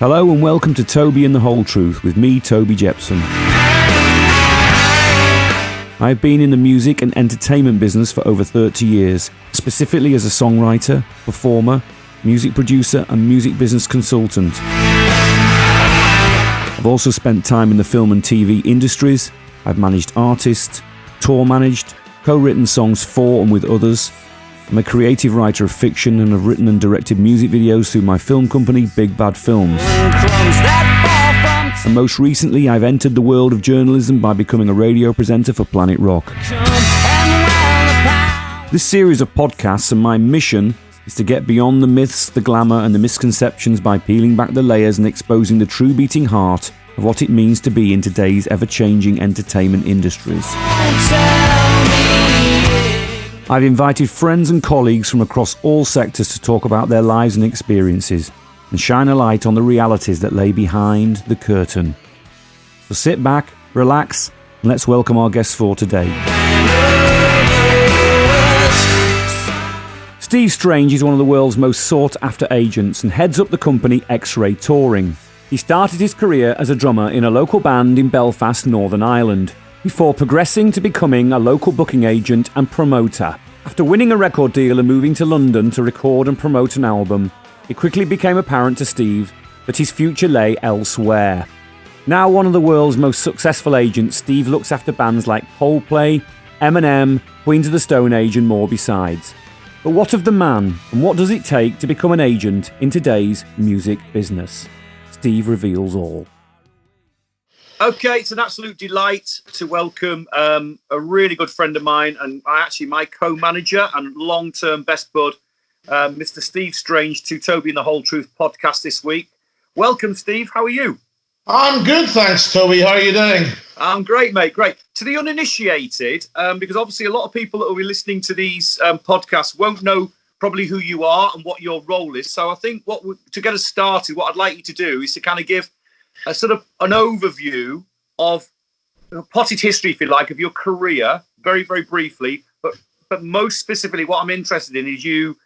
Hello and welcome to Toby and the Whole Truth with me, Toby Jepson. I've been in the music and entertainment business for over 30 years, specifically as a songwriter, performer, music producer and music business consultant. I've also spent time in the film and TV industries. I've managed artists, tour managed, co-written songs for and with others. I'm a creative writer of fiction and have written and directed music videos through my film company, Big Bad Films. And most recently, I've entered the world of journalism by becoming a radio presenter for Planet Rock. This series of podcasts and my mission is to get beyond the myths, the glamour and the misconceptions by peeling back the layers and exposing the true beating heart of what it means to be in today's ever-changing entertainment industries. I've invited friends and colleagues from across all sectors to talk about their lives and experiences and shine a light on the realities that lay behind the curtain. So sit back, relax, and let's welcome our guests for today. Steve Strange is one of the world's most sought-after agents and heads up the company X-Ray Touring. He started his career as a drummer in a local band in Belfast, Northern Ireland, before progressing to becoming a local booking agent and promoter. After winning a record deal and moving to London to record and promote an album, it quickly became apparent to Steve that his future lay elsewhere. Now one of the world's most successful agents, Steve looks after bands like Coldplay, EMINEM, Queens of the Stone Age and more besides. But what of the man, and what does it take to become an agent in today's music business? Steve reveals all. Okay, it's an absolute delight to welcome a really good friend of mine and actually my co-manager and long-term best bud, Mr. Steve Strange, to Toby and the Whole Truth podcast this week. Welcome, Steve. How are you? I'm good, thanks, Toby. How are you doing? I'm great, mate. Great. To the uninitiated, because obviously a lot of people that will be listening to these podcasts won't know probably who you are and what your role is. So I think to get us started, what I'd like you to do is to kind of give a sort of an overview of potted history, if you like, of your career, very, very briefly. But most specifically, what I'm interested in is you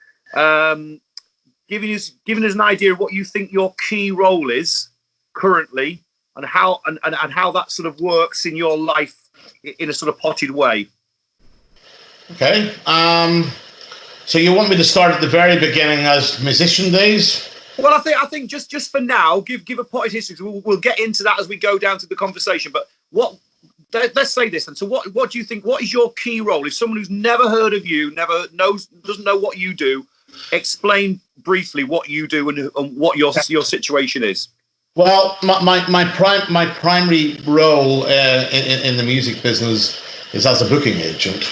giving us an idea of what you think your key role is currently, and how that sort of works in your life in a sort of potted way. Okay. So you want me to start at the very beginning as musician days? Well, I think just for now, give a potted history. We'll get into that as we go down to the conversation. But let's say this. And so, what do you think? What is your key role? If someone who's never heard of you, doesn't know what you do, explain briefly what you do and what your situation is. Well, my primary role in the music business is as a booking agent.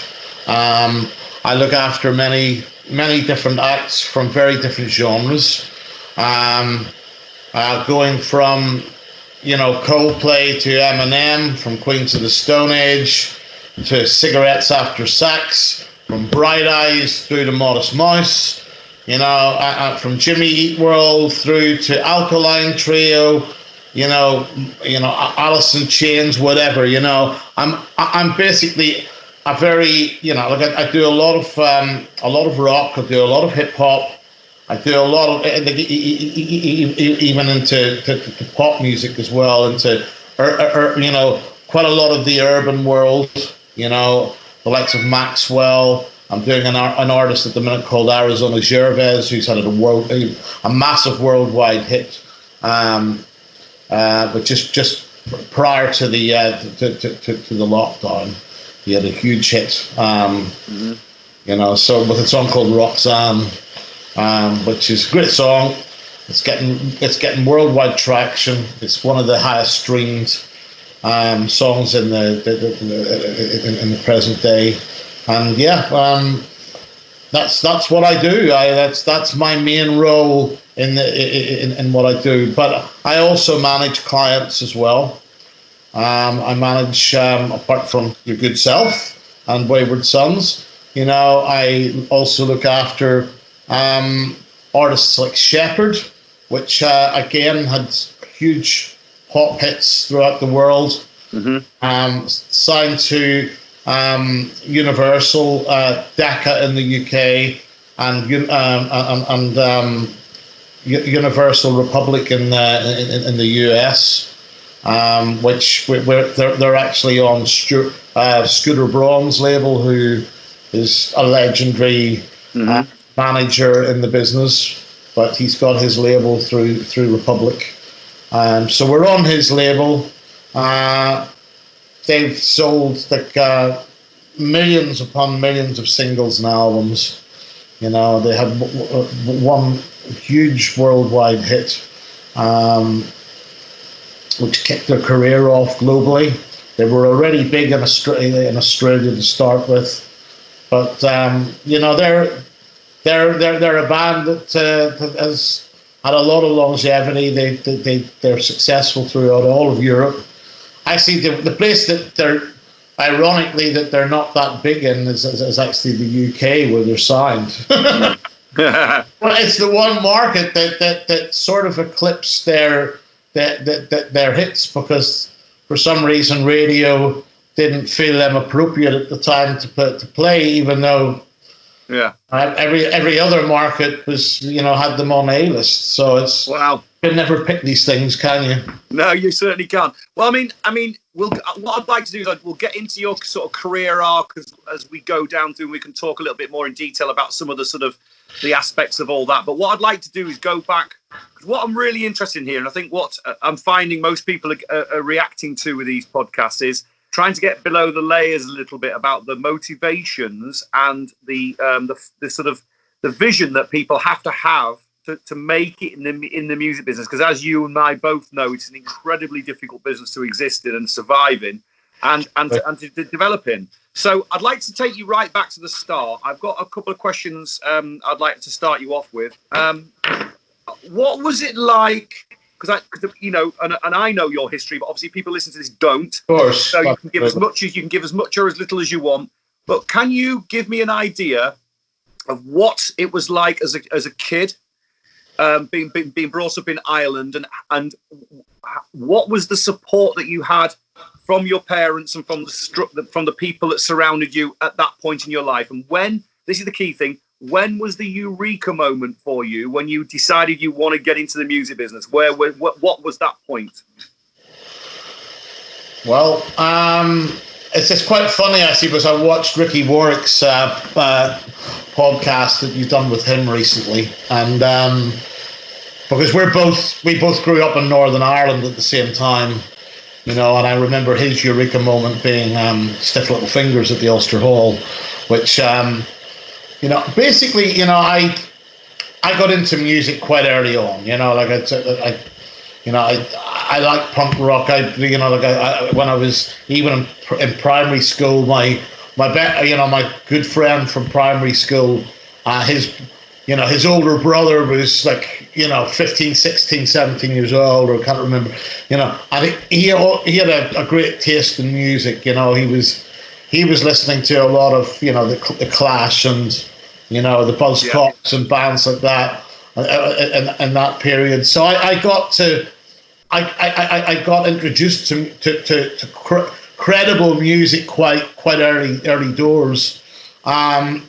I look after many different acts from very different genres. Going from, Coldplay to EMINEM, from Queens of the Stone Age to Cigarettes After Sex, from Bright Eyes through to Modest Mouse, from Jimmy Eat World through to Alkaline Trio, Alice in Chains, whatever. I'm basically a very, I do a lot of rock, I do a lot of hip hop. I do a lot of, even into pop music as well, into, quite a lot of the urban world, the likes of Maxwell. I'm doing an artist at the minute called Arizona Gervais, who's had a massive worldwide hit, but just prior to the lockdown, he had a huge hit, so with a song called Roxanne. Which is a great song. It's getting worldwide traction. It's one of the highest streamed songs in the present day. And that's what I do. That's my main role in what I do. But I also manage clients as well. I manage, apart from Your Good Self and Wayward Sons, I also look after artists like Shepherd, which again had huge pop hits throughout the world. Signed to Universal, Decca in the UK, and Universal Republic in the US, which they're actually on Scooter Braun's label, who is a legendary manager in the business, but he's got his label through Republic. So we're on his label. They've sold like millions upon millions of singles and albums. You know, they had one huge worldwide hit, which kicked their career off globally. They were already big in Australia to start with, but you know, they're a band that has had a lot of longevity. They're successful throughout all of Europe. Actually, the place that they're not that big in is actually the UK, where they're signed. Well, it's the one market that sort of eclipsed their hits, because for some reason radio didn't feel them appropriate at the time to play, even though every other market was, you know, had them on A list. So it's wow. You can never pick these things, can you? No, you certainly can't. Well, I mean, what I'd like to do is we'll get into your sort of career arc as we go down through, and we can talk a little bit more in detail about some of the sort of the aspects of all that. But what I'd like to do is go back, because what I'm really interested in here, and I think what I'm finding most people are reacting to with these podcasts, is trying to get below the layers a little bit about the motivations and the sort of the vision that people have to make it in the music business. Because as you and I both know, it's an incredibly difficult business to exist in and survive in, and to develop in. So I'd like to take you right back to the start. I've got a couple of questions I'd like to start you off with. What was it like? Because you know, and I know your history, but obviously people listening to this don't. Of course. So you can give as much or as little as you want. But can you give me an idea of what it was like as a kid, being brought up in Ireland, and what was the support that you had from your parents and from the people that surrounded you at that point in your life? And this is the key thing, when was the eureka moment for you when you decided you want to get into the music business? What was that point? Well, it's quite funny actually, because I watched Ricky Warwick's podcast that you've done with him recently, and because we both grew up in Northern Ireland at the same time, you know, and I remember his eureka moment being Stiff Little Fingers at the Ulster Hall, which you know, basically, you know, I got into music quite early on. You know, like I like punk rock. When I was even in primary school, my good friend from primary school, his older brother was like, you know, 15, 16, 17 years old, or I can't remember, you know, and he had a great taste in music. You know, he was listening to a lot of, you know, the Clash and, you know, the Buzzcocks and bands like that in that period. So I got introduced to credible music quite early doors. I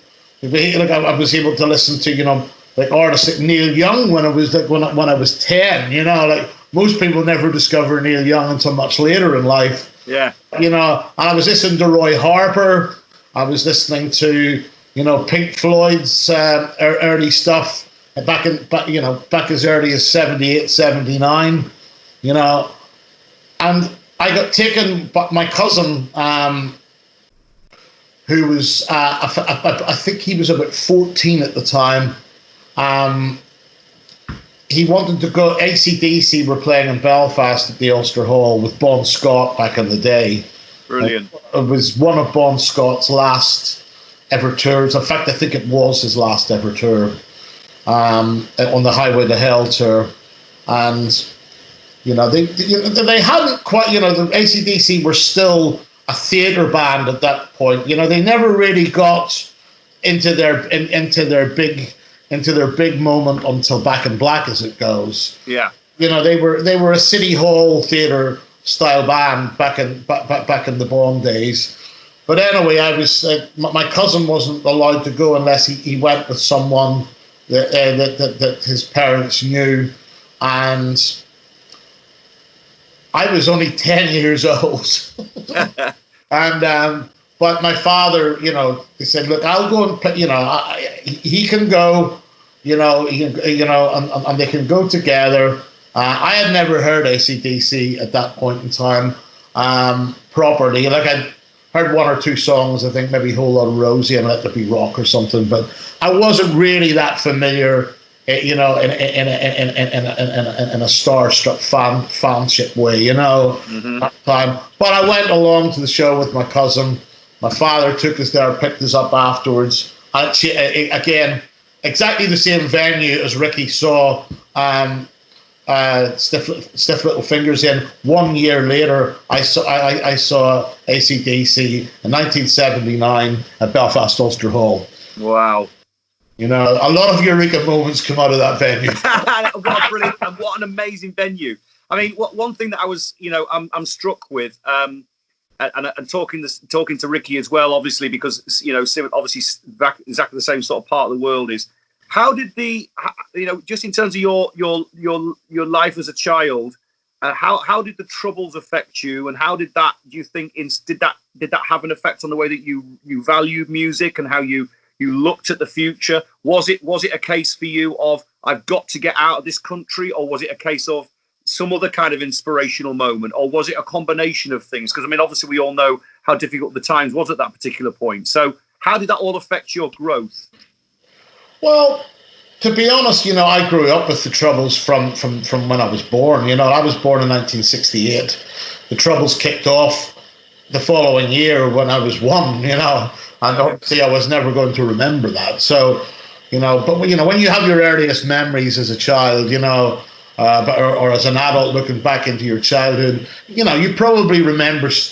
was able to listen to, you know, like artists like Neil Young when I was 10. You know, like most people never discover Neil Young until much later in life. Yeah. You know, and I was listening to Roy Harper. I was listening to, you know, Pink Floyd's early stuff back as early as 78, 79. You know, and I got taken by my cousin, who was, I think he was about 14 at the time. He wanted to go. AC/DC were playing in Belfast at the Ulster Hall with Bon Scott back in the day. Brilliant. It was one of Bon Scott's last ever tours. In fact, I think it was his last ever tour, on the Highway to Hell tour. And, you know, they hadn't quite, you know, the AC/DC were still a theatre band at that point. You know, they never really got into their big moment until Back in Black, as it goes. Yeah. You know, they were a City Hall theatre style band back in the Bond days. But anyway, I was my cousin wasn't allowed to go unless he went with someone that his parents knew, and I was only 10 years old. And but my father, you know, he said, look, I'll go and play, you know, he can go, you know, and they can go together. I had never heard AC/DC at that point in time properly. Like, I'd heard one or two songs, I think maybe Whole Lot of Rosie and Let There Be Rock or something, but I wasn't really that familiar, you know, in a starstruck fanship way, you know, at the time. But I went along to the show with my cousin. My father took us there, picked us up afterwards. And again, exactly the same venue as Ricky saw Stiff Little Fingers in. 1 year later, I saw AC/DC in 1979 at Belfast Ulster Hall. Wow. You know, a lot of eureka moments come out of that venue. What a brilliant and what an amazing venue. I mean, one thing that I was, you know, I'm struck with, and talking to Ricky as well, obviously, because, you know, obviously exactly the same sort of part of the world is. How did you know, just in terms of your life as a child, how did the Troubles affect you, and how did that, do you think, did that have an effect on the way that you valued music and how you looked at the future? Was it a case for you of, I've got to get out of this country, or was it a case of some other kind of inspirational moment, or was it a combination of things? Because, I mean, obviously we all know how difficult the times was at that particular point. So how did that all affect your growth? Well, to be honest, you know, I grew up with the Troubles from when I was born. You know, I was born in 1968. The Troubles kicked off the following year when I was 1, you know, and obviously I was never going to remember that. So, you know, but, you know, when you have your earliest memories as a child, you know, or as an adult looking back into your childhood, you know, you probably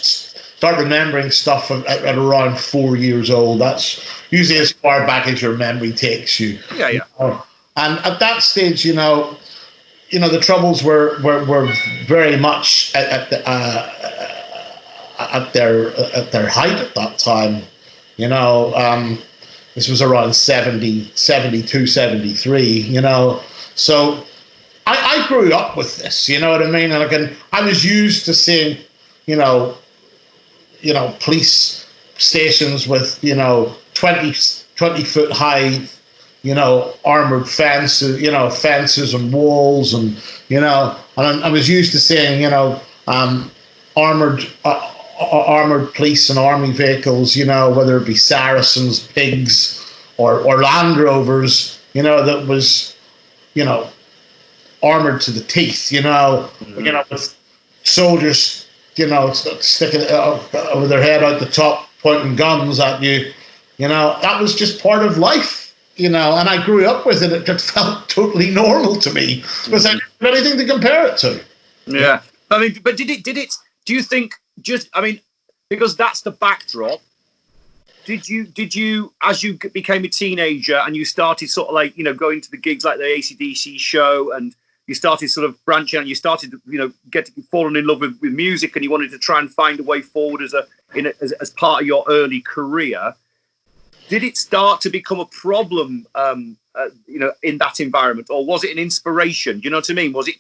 start remembering stuff at around 4 years old. That's usually as far back as your memory takes you. Yeah. You know? And at that stage, you know, the Troubles were very much at their height at that time. You know, this was around 72, 73. You know, so I grew up with this. You know what I mean? And I was used to seeing, you know, police stations with, you know, 20 foot high, you know, armored fences, you know, fences and walls, and, you know, and I was used to seeing, you know, armored police and army vehicles, you know, whether it be Saracens, pigs, or Land Rovers, you know, that was, you know, armored to the teeth, you know, with soldiers, you know, sticking over their head out the top, pointing guns at you. You know, that was just part of life, you know, and I grew up with it. It just felt totally normal to me because I didn't have anything to compare it to. Yeah. I mean, but did it, do you think because that's the backdrop, did you, as you became a teenager and you started sort of like, you know, going to the gigs like the AC/DC show, and you started sort of branching out, and you started, you know, falling in love with music, and you wanted to try and find a way forward as part of your early career, did it start to become a problem, you know, in that environment, or was it an inspiration? Do you know what I mean? Was it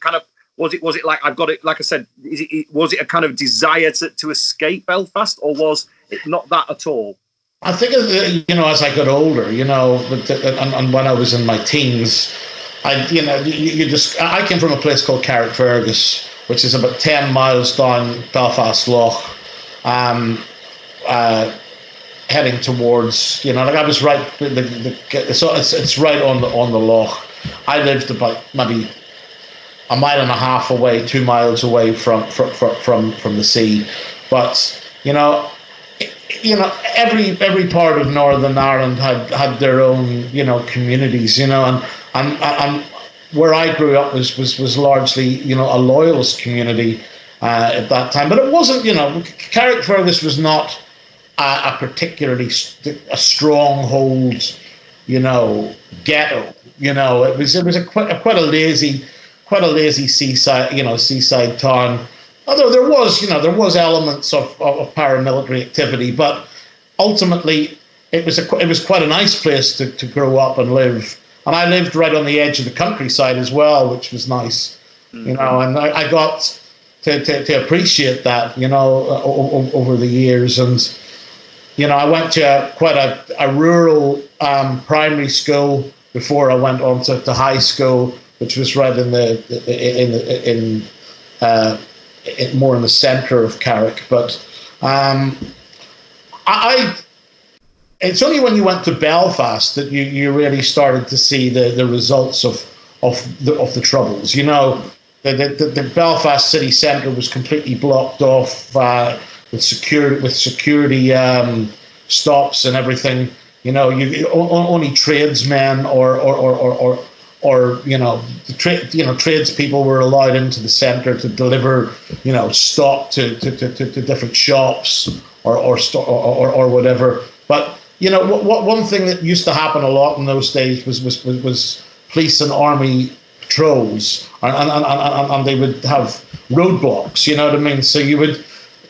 like, I've got it, like I said, was it a kind of desire to escape Belfast, or was it not that at all? I think, you know, as I got older, you know, and when I was in my teens, I came from a place called Carrickfergus, which is about 10 miles down Belfast Lough, heading towards, you know, like I was right, so it's right on the Lough. I lived about maybe a mile and a half away, 2 miles away from the sea, but every part of Northern Ireland had their own, you know, communities, you know, and where I grew up was largely, you know, a loyalist community at that time. But it wasn't, you know, Carrickfergus was not a particularly a stronghold, you know, ghetto. You know, it was quite a lazy seaside town. Although there was elements of paramilitary activity, but ultimately it was quite a nice place to grow up and live. And I lived right on the edge of the countryside as well, which was nice, you know, and I got to appreciate that, you know, over the years. And, you know, I went to quite a rural primary school before I went on to high school, which was right more in the centre of Carrick. But it's only when you went to Belfast that you really started to see the results of the troubles. You know, the Belfast city centre was completely blocked off with security stops and everything. You know, only tradesmen or you know, tradespeople were allowed into the centre to deliver, you know, stock to different shops or whatever. But you know, one thing that used to happen a lot in those days was police and army patrols, and they would have roadblocks. You know what I mean? So you would,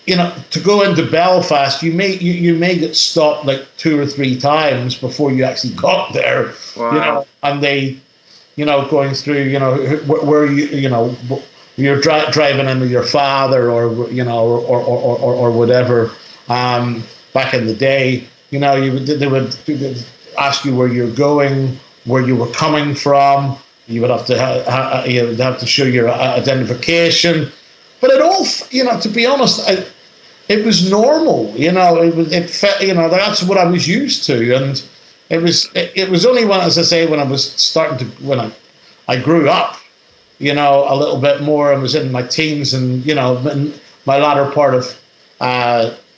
you know, to go into Belfast, you may get stopped like 2 or 3 times before you actually got there. Wow. You know, and they, you know, going through, you know, where you know, you're driving in with your father, or you know, or whatever. Back in the day, you know, they would ask you where you're going, where you were coming from. You would have to have to show your identification. But it all, you know, to be honest, it was normal. You know, you know, that's what I was used to, and it was only when, as I say, when I was when I grew up, you know, a little bit more, and was in my teens, and you know, in my latter part of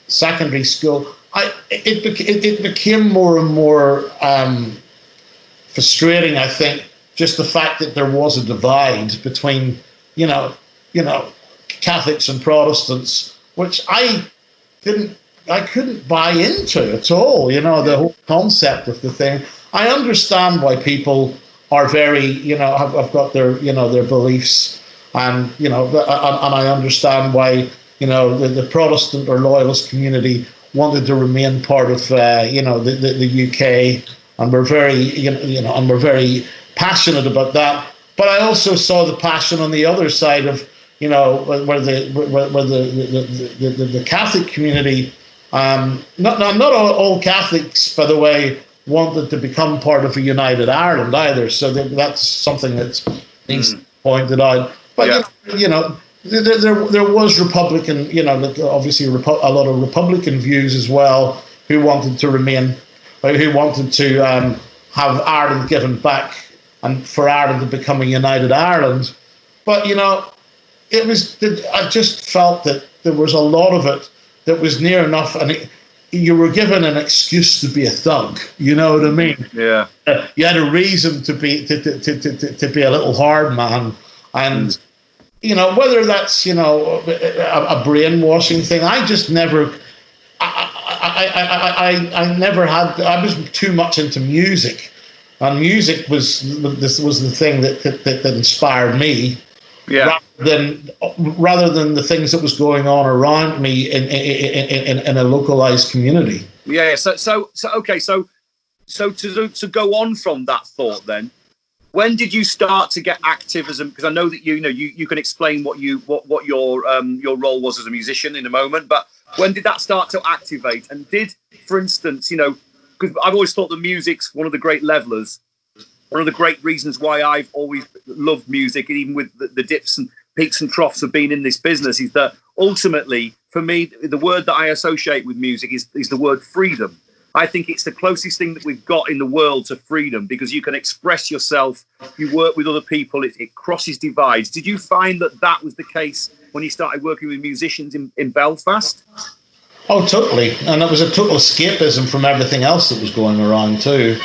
secondary school, it became more and more frustrating. I think just the fact that there was a divide between, you know, Catholics and Protestants, which I couldn't buy into at all. You know, the whole concept of the thing. I understand why people are very, you know, have got their, you know, their beliefs, and you know, and I understand why, you know, the Protestant or loyalist community wanted to remain part of, you know, the UK, and we're very, you know, and we're very passionate about that. But I also saw the passion on the other side of, you know, where the Catholic community, not all Catholics, by the way, wanted to become part of a united Ireland either. So that's something that needs to be pointed out. But yeah. you know, there was Republican, you know, obviously a lot of Republican views as well, who wanted to remain, who wanted to have Ireland given back, and for Ireland to become a united Ireland. But you know, I just felt that there was a lot of it that was near enough, and you were given an excuse to be a thug. You know what I mean? Yeah. You had a reason to be a little hard man, and you know, whether that's, you know, a brainwashing thing. I just never. I never had. I was too much into music, and music was the thing that inspired me. Yeah. Rather than the things that was going on around me in a localized community. Yeah. So okay. So to go on from that thought, then, when did you start to get active as a? Because I know that you can explain what your role was as a musician in a moment, but when did that start to activate? And did, for instance, you know, because I've always thought that music's one of the great levelers. One of the great reasons why I've always loved music, and even with the dips and peaks and troughs of being in this business, is that ultimately, for me, the word that I associate with music is the word freedom. I think it's the closest thing that we've got in the world to freedom, because you can express yourself, you work with other people, it crosses divides. Did you find that was the case when you started working with musicians in Belfast? Oh, totally. And it was a total escapism from everything else that was going around too.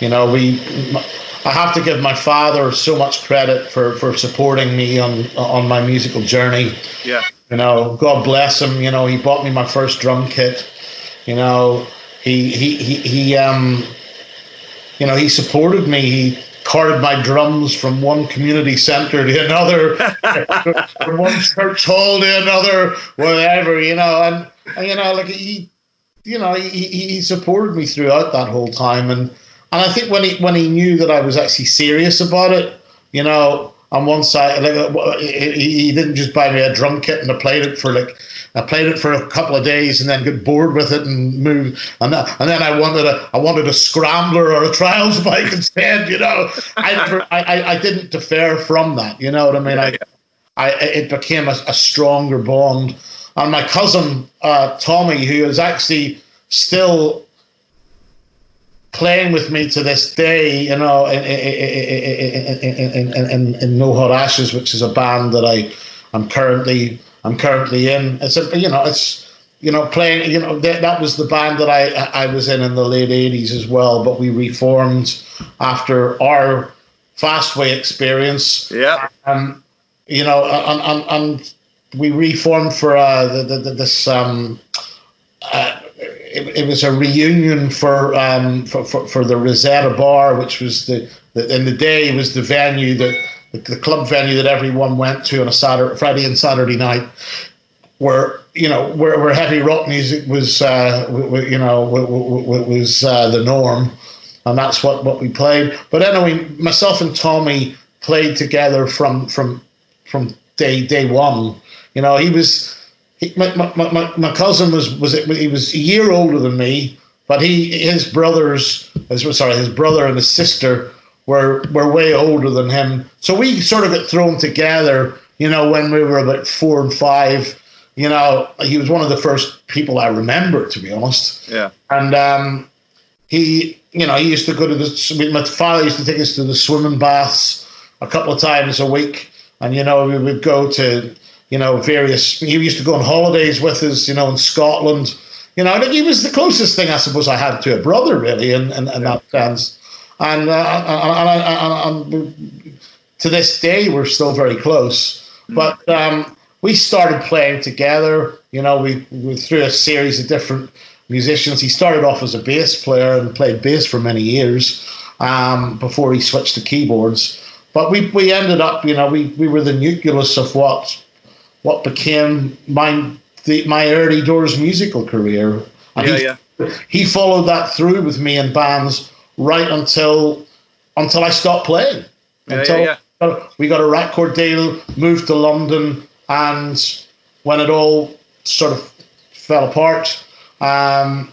You know, I have to give my father so much credit for supporting me on my musical journey. Yeah. You know, God bless him. You know, he bought me my first drum kit. You know, he supported me. He carted my drums from one community centre to another, from one church hall to another, whatever. You know, and you know, like he supported me throughout that whole time. And I think when he knew that I was actually serious about it, you know, on one side, like, he didn't just buy me a drum kit and I played it for a couple of days and then got bored with it and moved. And then I wanted a scrambler or a trials bike instead. You know, I didn't defer from that. You know what I mean? It became a stronger bond. And my cousin Tommy, who is actually still playing with me to this day, you know, in No Hot Ashes, which is a band that I'm currently in. Playing, you know, that was the band that I was in the late 80s as well, but we reformed after our Fastway experience. Yeah. You know, and we reformed for it was a reunion for the Rosetta Bar, which was in the day was the venue the club venue that everyone went to on a Friday and Saturday night, where heavy rock music was the norm, and that's what we played. But anyway, myself and Tommy played together from day one. You know, my cousin was a year older than me, but his brother and his sister were way older than him. So we sort of got thrown together, you know, when we were about 4 and 5. You know, he was one of the first people I remember, to be honest. Yeah. And he used to go to my father used to take us to the swimming baths a couple of times a week, and you know, we would go to, you know, he used to go on holidays with us, you know, in Scotland. You know, he was the closest thing I suppose I had to a brother, really, in that sense. And to this day, we're still very close. But we started playing together. You know, we through a series of different musicians. He started off as a bass player and played bass for many years before he switched to keyboards. But we ended up, you know, we were the nucleus of what became my early doors musical career. And he followed that through with me in bands right until I stopped playing. We got a record deal, moved to London, and when it all sort of fell apart, I'd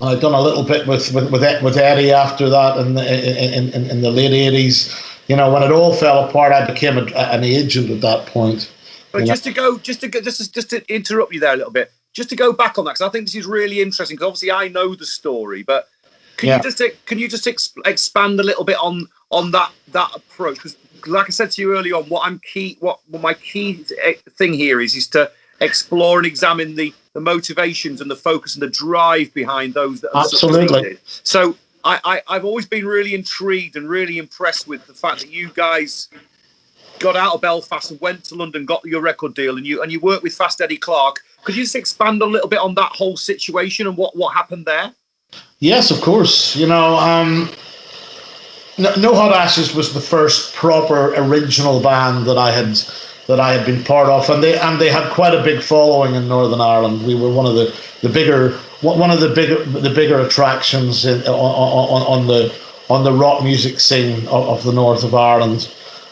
done a little bit with Eddie after that in the late 80s. You know, when it all fell apart, I became an agent at that point. But just to interrupt you there a little bit, just to go back on that, because I think this is really interesting. Because obviously I know the story, but can you just expand a little bit on that approach? Because like I said to you earlier on, what my key thing here is to explore and examine the motivations and the focus and the drive behind those that are succeeded. So I've always been really intrigued and really impressed with the fact that you guys got out of Belfast and went to London, got your record deal, and you worked with Fast Eddie Clarke. Could you just expand a little bit on that whole situation and what happened there? Yes, of course. You know, No Hot Ashes was the first proper original band that I had been part of, and they had quite a big following in Northern Ireland. We were one of the bigger attractions on the rock music scene of the north of Ireland.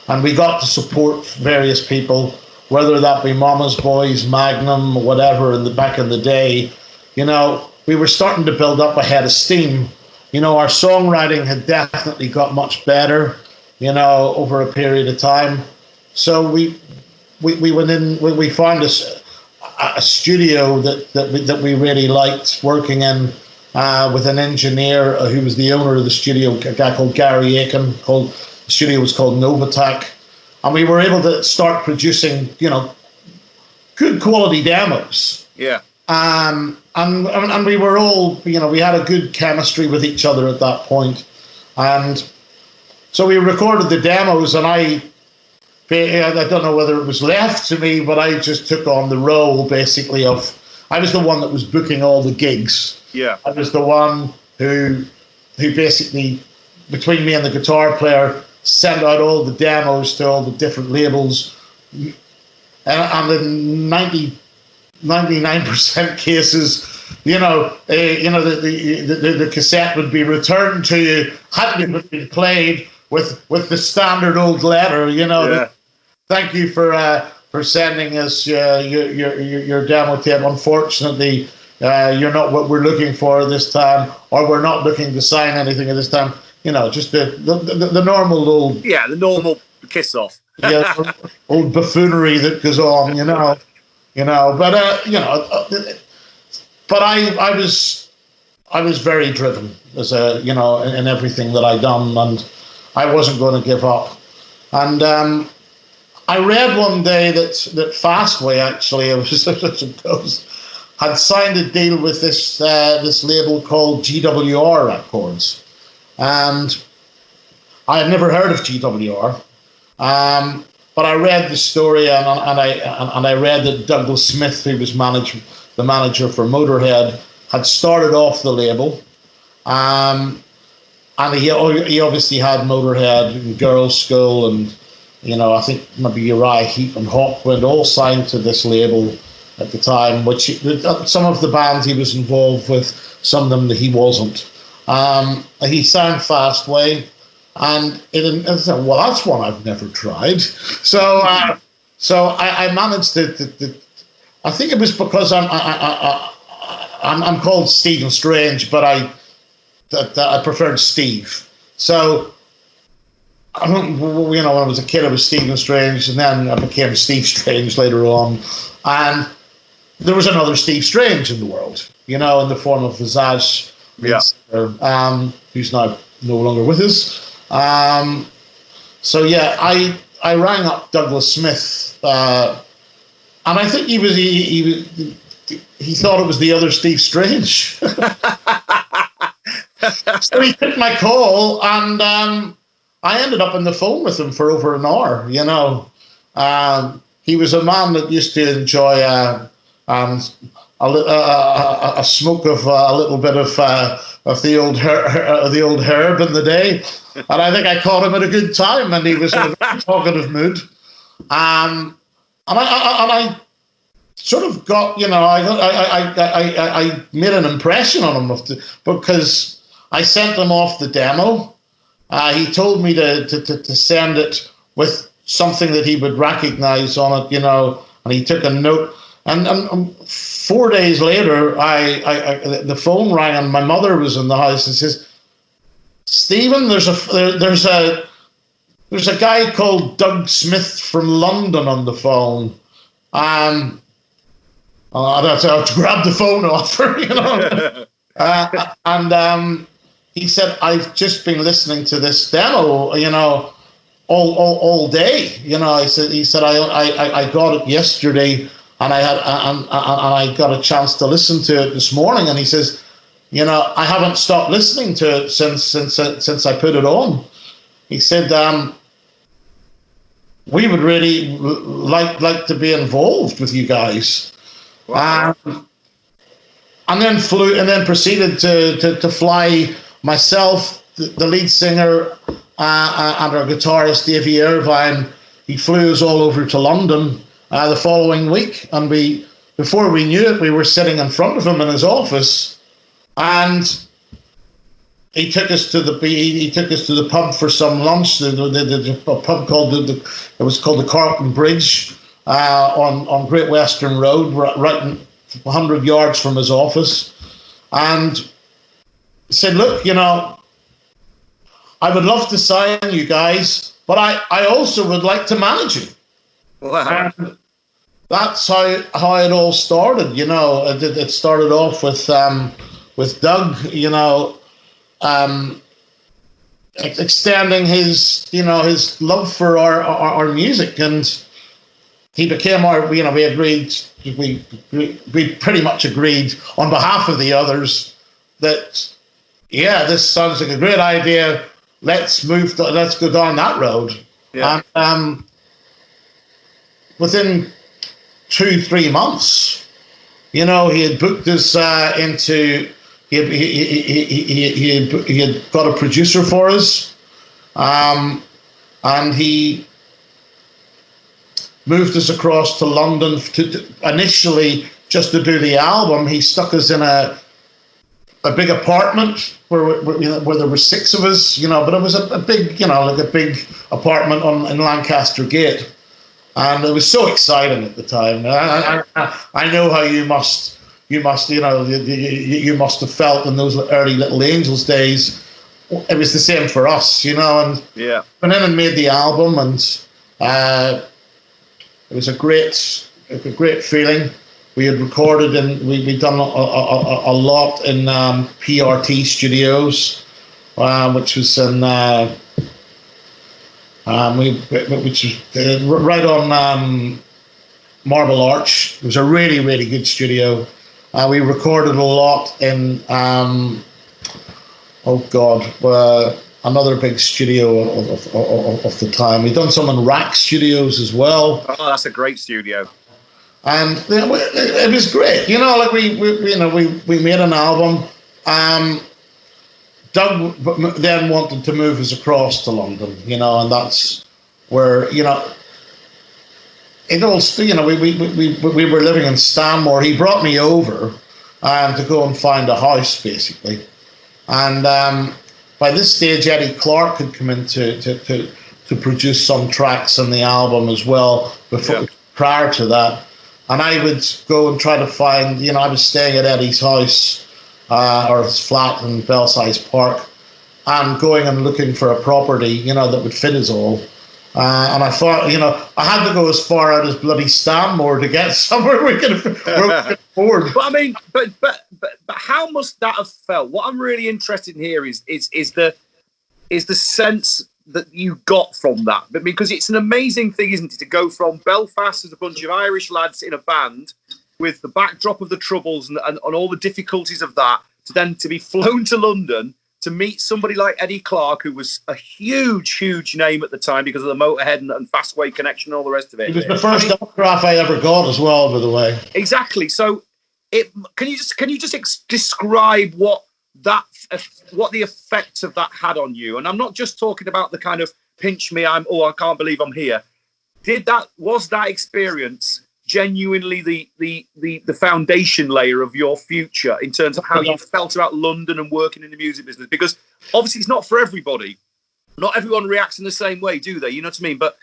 And we got to support various people, whether that be Mama's Boys, Magnum, whatever, back in the day. You know, we were starting to build up a head of steam. You know, our songwriting had definitely got much better, you know, over a period of time. So we went in, we found a studio that we really liked working in with an engineer who was the owner of the studio, a guy called Gary Aiken. The studio was called Novatech, and we were able to start producing, you know, good quality demos. Yeah. And we were all, you know, we had a good chemistry with each other at that point. And so we recorded the demos, and I don't know whether it was left to me, but I just took on the role basically of, I was the one that was booking all the gigs. Yeah. I was the one who basically, between me and the guitar player, sent out all the demos to all the different labels. And in 99% cases, the cassette would be returned to you, hadn't been played with the standard old letter. Thank you for sending us your demo tape. Unfortunately, you're not what we're looking for this time, or we're not looking to sign anything at this time. Just the normal old the normal kiss off. Old buffoonery that goes on, But I was very driven as in everything that I done, and I wasn't going to give up. And I read one day that Fastway actually had signed a deal with this label called GWR Records. And I had never heard of GWR, but I read the story, and I read that Douglas Smith, who was the manager for Motorhead, had started off the label, and he obviously had Motorhead and Girls' School, and I think maybe Uriah Heep and Hawkwind all signed to this label at the time. Which some of the bands he was involved with, some of them that he wasn't. He signed Fastway, and I said, well, that's one I've never tried. So I managed to. I think it was because I'm called Stephen Strange, but I preferred Steve. So when I was a kid, I was Stephen Strange, and then I became Steve Strange later on, and there was another Steve Strange in the world, in the form of Visage. Who's now no longer with us. I rang up Douglas Smith, and I think he thought it was the other Steve Strange. So he took my call, and I ended up on the phone with him for over an hour. He was a man that used to enjoy a smoke of a little bit of the old herb in the day, and I think I caught him at a good time, and he was in a very talkative mood, and I sort of got I made an impression on him because I sent him off the demo. He told me to send it with something that he would recognise on it, and he took a note. And 4 days later, the phone rang, and my mother was in the house and says, "Stephen, there's a guy called Doug Smith from London on the phone." I had to grab the phone off her, and he said, "I've just been listening to this demo, all day." He said, I got it yesterday. And I got a chance to listen to it this morning, and he says, I haven't stopped listening to it since I put it on. He said, we would really like to be involved with you guys. Wow. And then proceeded to fly myself, the lead singer, and our guitarist Davey Irvine. He flew us all over to London the following week, and before we knew it, we were sitting in front of him in his office, and he took us to the pub for some lunch. The pub called it was called the Carlton Bridge on Great Western Road, right 100 yards from his office, and said, "Look, I would love to sign you guys, but I also would like to manage you." Wow. And that's how it all started. It started off with Doug, extending his love for our music, and he became our. We pretty much agreed on behalf of the others that this sounds like a great idea. Let's go down that road. Yeah. And within 2-3 months, he had booked us into. He had got a producer for us, and he moved us across to London initially just to do the album, he stuck us in a big apartment where there were 6 of us, but it was a big, like a big apartment in Lancaster Gate. And it was so exciting at the time. I know how you must you must have felt in those early Little Angels days. It was the same for us, and went in and made the album, and it was a great feeling. We had recorded and we'd done a lot in PRT Studios, which was in which is right on Marble Arch. It was a really, really good studio. We recorded a lot in another big studio of the time. We'd done some in Rack Studios as well. Oh, that's a great studio. And it was great, like we made an album. Doug then wanted to move us across to London, and that's where it all. We were living in Stanmore. He brought me over to go and find a house, basically. And by this stage, Eddie Clark had come in to produce some tracks on the album as well. Prior to that. And I would go and try to find, I was staying at Eddie's house or his flat in Belsize Park, and going and looking for a property, that would fit us all. And I thought, I had to go as far out as bloody Stanmore to get somewhere we could afford. But I mean, but how must that have felt? What I'm really interested in here is the sense that you got from that, but because it's an amazing thing, isn't it, to go from Belfast as a bunch of Irish lads in a band with the backdrop of the Troubles and all the difficulties of that, to be flown to London to meet somebody like Eddie Clark, who was a huge name at the time because of the Motorhead and Fastway connection and all the rest of it. It was the first autograph I ever got as well, by the way. Exactly. So can you just describe what the effects of that had on you? And I'm not just talking about the kind of pinch me, I can't believe I'm here. Was that experience genuinely the foundation layer of your future in terms of how you felt about London and working in the music business? Because obviously it's not for everybody. Not everyone reacts in the same way, do they? You know what I mean? But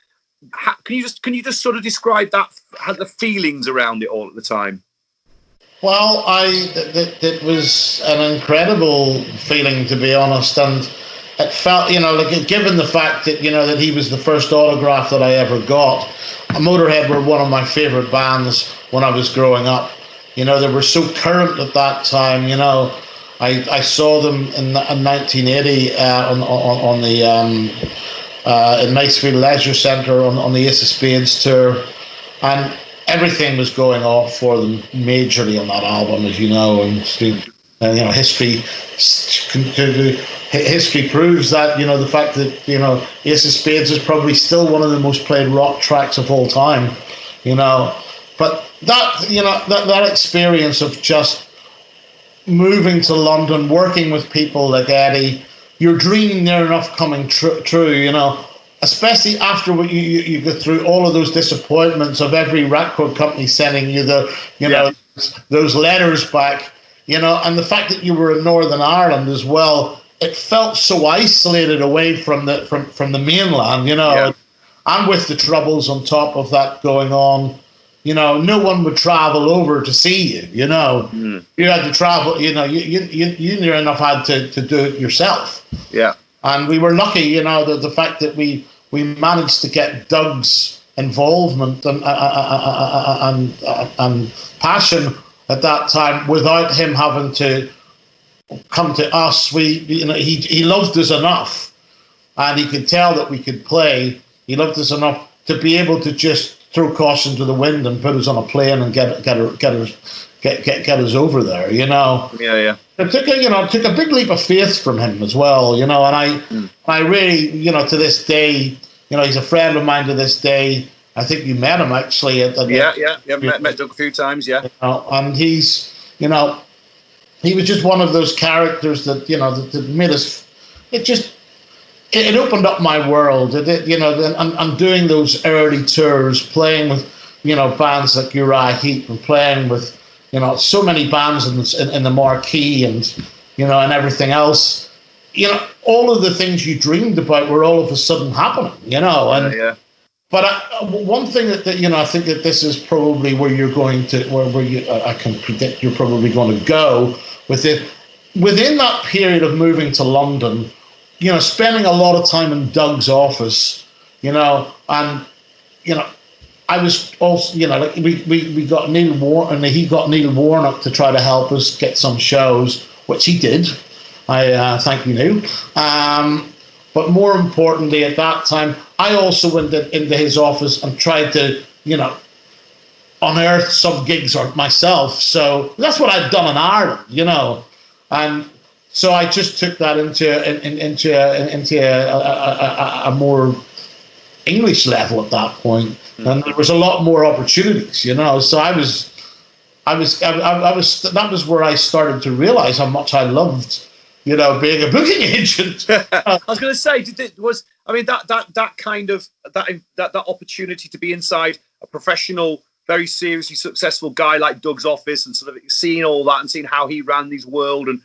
can you just sort of describe the feelings around it all at the time? Well, it was an incredible feeling, to be honest, and it felt, given the fact that, that he was the first autograph that I ever got. Motorhead were one of my favourite bands when I was growing up. They were so current at that time. I saw them in 1980 on the in Macefield Leisure Centre on the Ace of Spades tour, and everything was going off for them majorly on that album, as you know, and history proves that, the fact that, Ace of Spades is probably still one of the most played rock tracks of all time, but that experience of just moving to London, working with people like Eddie, you're dreaming near enough coming true, especially after what you go through all of those disappointments of every record company sending you those letters back, and the fact that you were in Northern Ireland as well, it felt so isolated away from the mainland, and with the Troubles on top of that going on, no one would travel over to see you, You had to travel, you near enough had to do it yourself. Yeah. And we were lucky, the fact that we managed to get Doug's involvement and passion at that time without him having to come to us. He loved us enough, and he could tell that we could play. He loved us enough to be able to just throw caution to the wind and put us on a plane and get us over there. Yeah. It took a big leap of faith from him as well, and I really, to this day, he's a friend of mine to this day. I think you met him actually. Met Doug a few times, yeah. And he's, he was just one of those characters that, that made us, it opened up my world. And doing those early tours, playing with, bands like Uriah Heep, and playing with, so many bands in the marquee and, and everything else. All of the things you dreamed about were all of a sudden happening, and yeah. But one thing that I think that this is probably where you're going to, where you, I can predict you're probably going to go with it. Within that period of moving to London, spending a lot of time in Doug's office, and I was also, like we got Neil Warnock, and he got Neil Warnock to try to help us get some shows, which he did. I thank you, Neil. But more importantly, at that time, I also went into his office and tried to, unearth some gigs myself. So that's what I'd done in Ireland, and so I just took that into a more English level at that point, and there was a lot more opportunities, So I was that was where I started to realize how much I loved, being a booking agent. I was going to say, that kind of that opportunity to be inside a professional, very seriously successful guy like Doug's office, and sort of seeing all that and seeing how he ran his world, and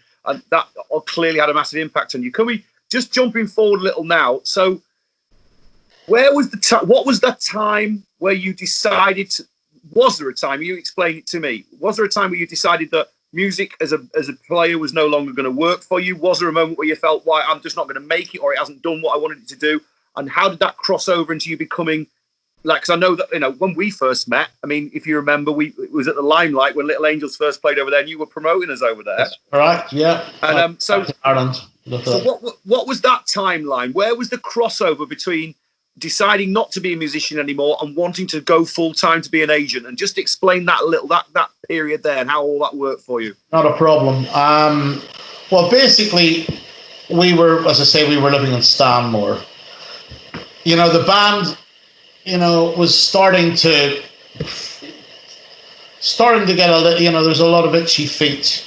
that clearly had a massive impact on you. Can we just jumping forward a little now? So, where was what was that time where you decided? Was there a time? You explain it to me. Was there a time where you decided that music as a player was no longer going to work for you? Was there a moment where you felt, "Why, I'm just not going to make it," or it hasn't done what I wanted it to do? And how did that cross over into you becoming, like, because I know that, when we first met, if you remember, it was at the Limelight when Little Angels first played over there, and you were promoting us over there. That's correct, yeah. And so Ireland. What was that timeline? Where was the crossover between deciding not to be a musician anymore and wanting to go full time to be an agent? And just explain that a little, that period there, and how all that worked for you. Not a problem. Well, basically, we were living in Stanmore. The band, was starting to get a little, there's a lot of itchy feet.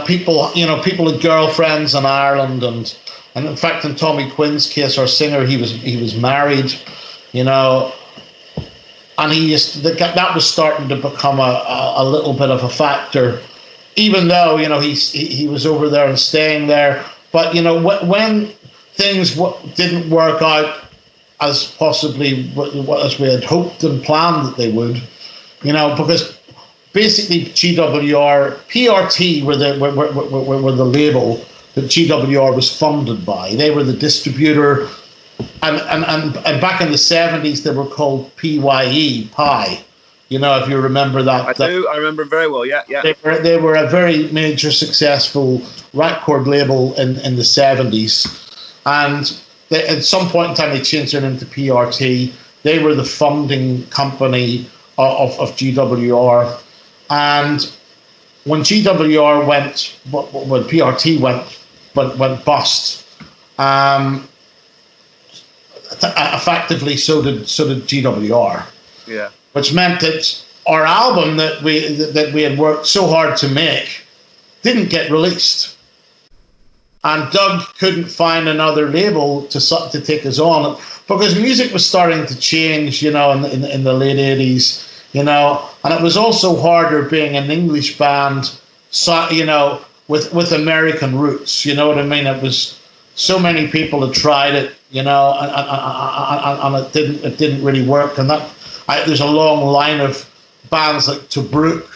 People had girlfriends in Ireland, and in fact, in Tommy Quinn's case, our singer, he was married, and that was starting to become a little bit of a factor, even though he was over there and staying there. But when things didn't work out as possibly as we had hoped and planned that they would, because basically GWR, PRT were the label that GWR was funded by. They were the distributor, and back in the 70s they were called PYE, Pi. If you remember that. I remember very well. Yeah. They were a very major successful record label in the 70s, and at some point in time they changed it into PRT. They were the funding company of GWR, and when GWR when PRT went bust, effectively so did GWR. Yeah. Which meant that our album that we had worked so hard to make didn't get released, and Doug couldn't find another label to take us on, because music was starting to change, in the late 80s, and it was also harder being an English band, with American roots. You know what I mean? It was so many people had tried it, and it didn't really work. And there's a long line of bands like Tobruk,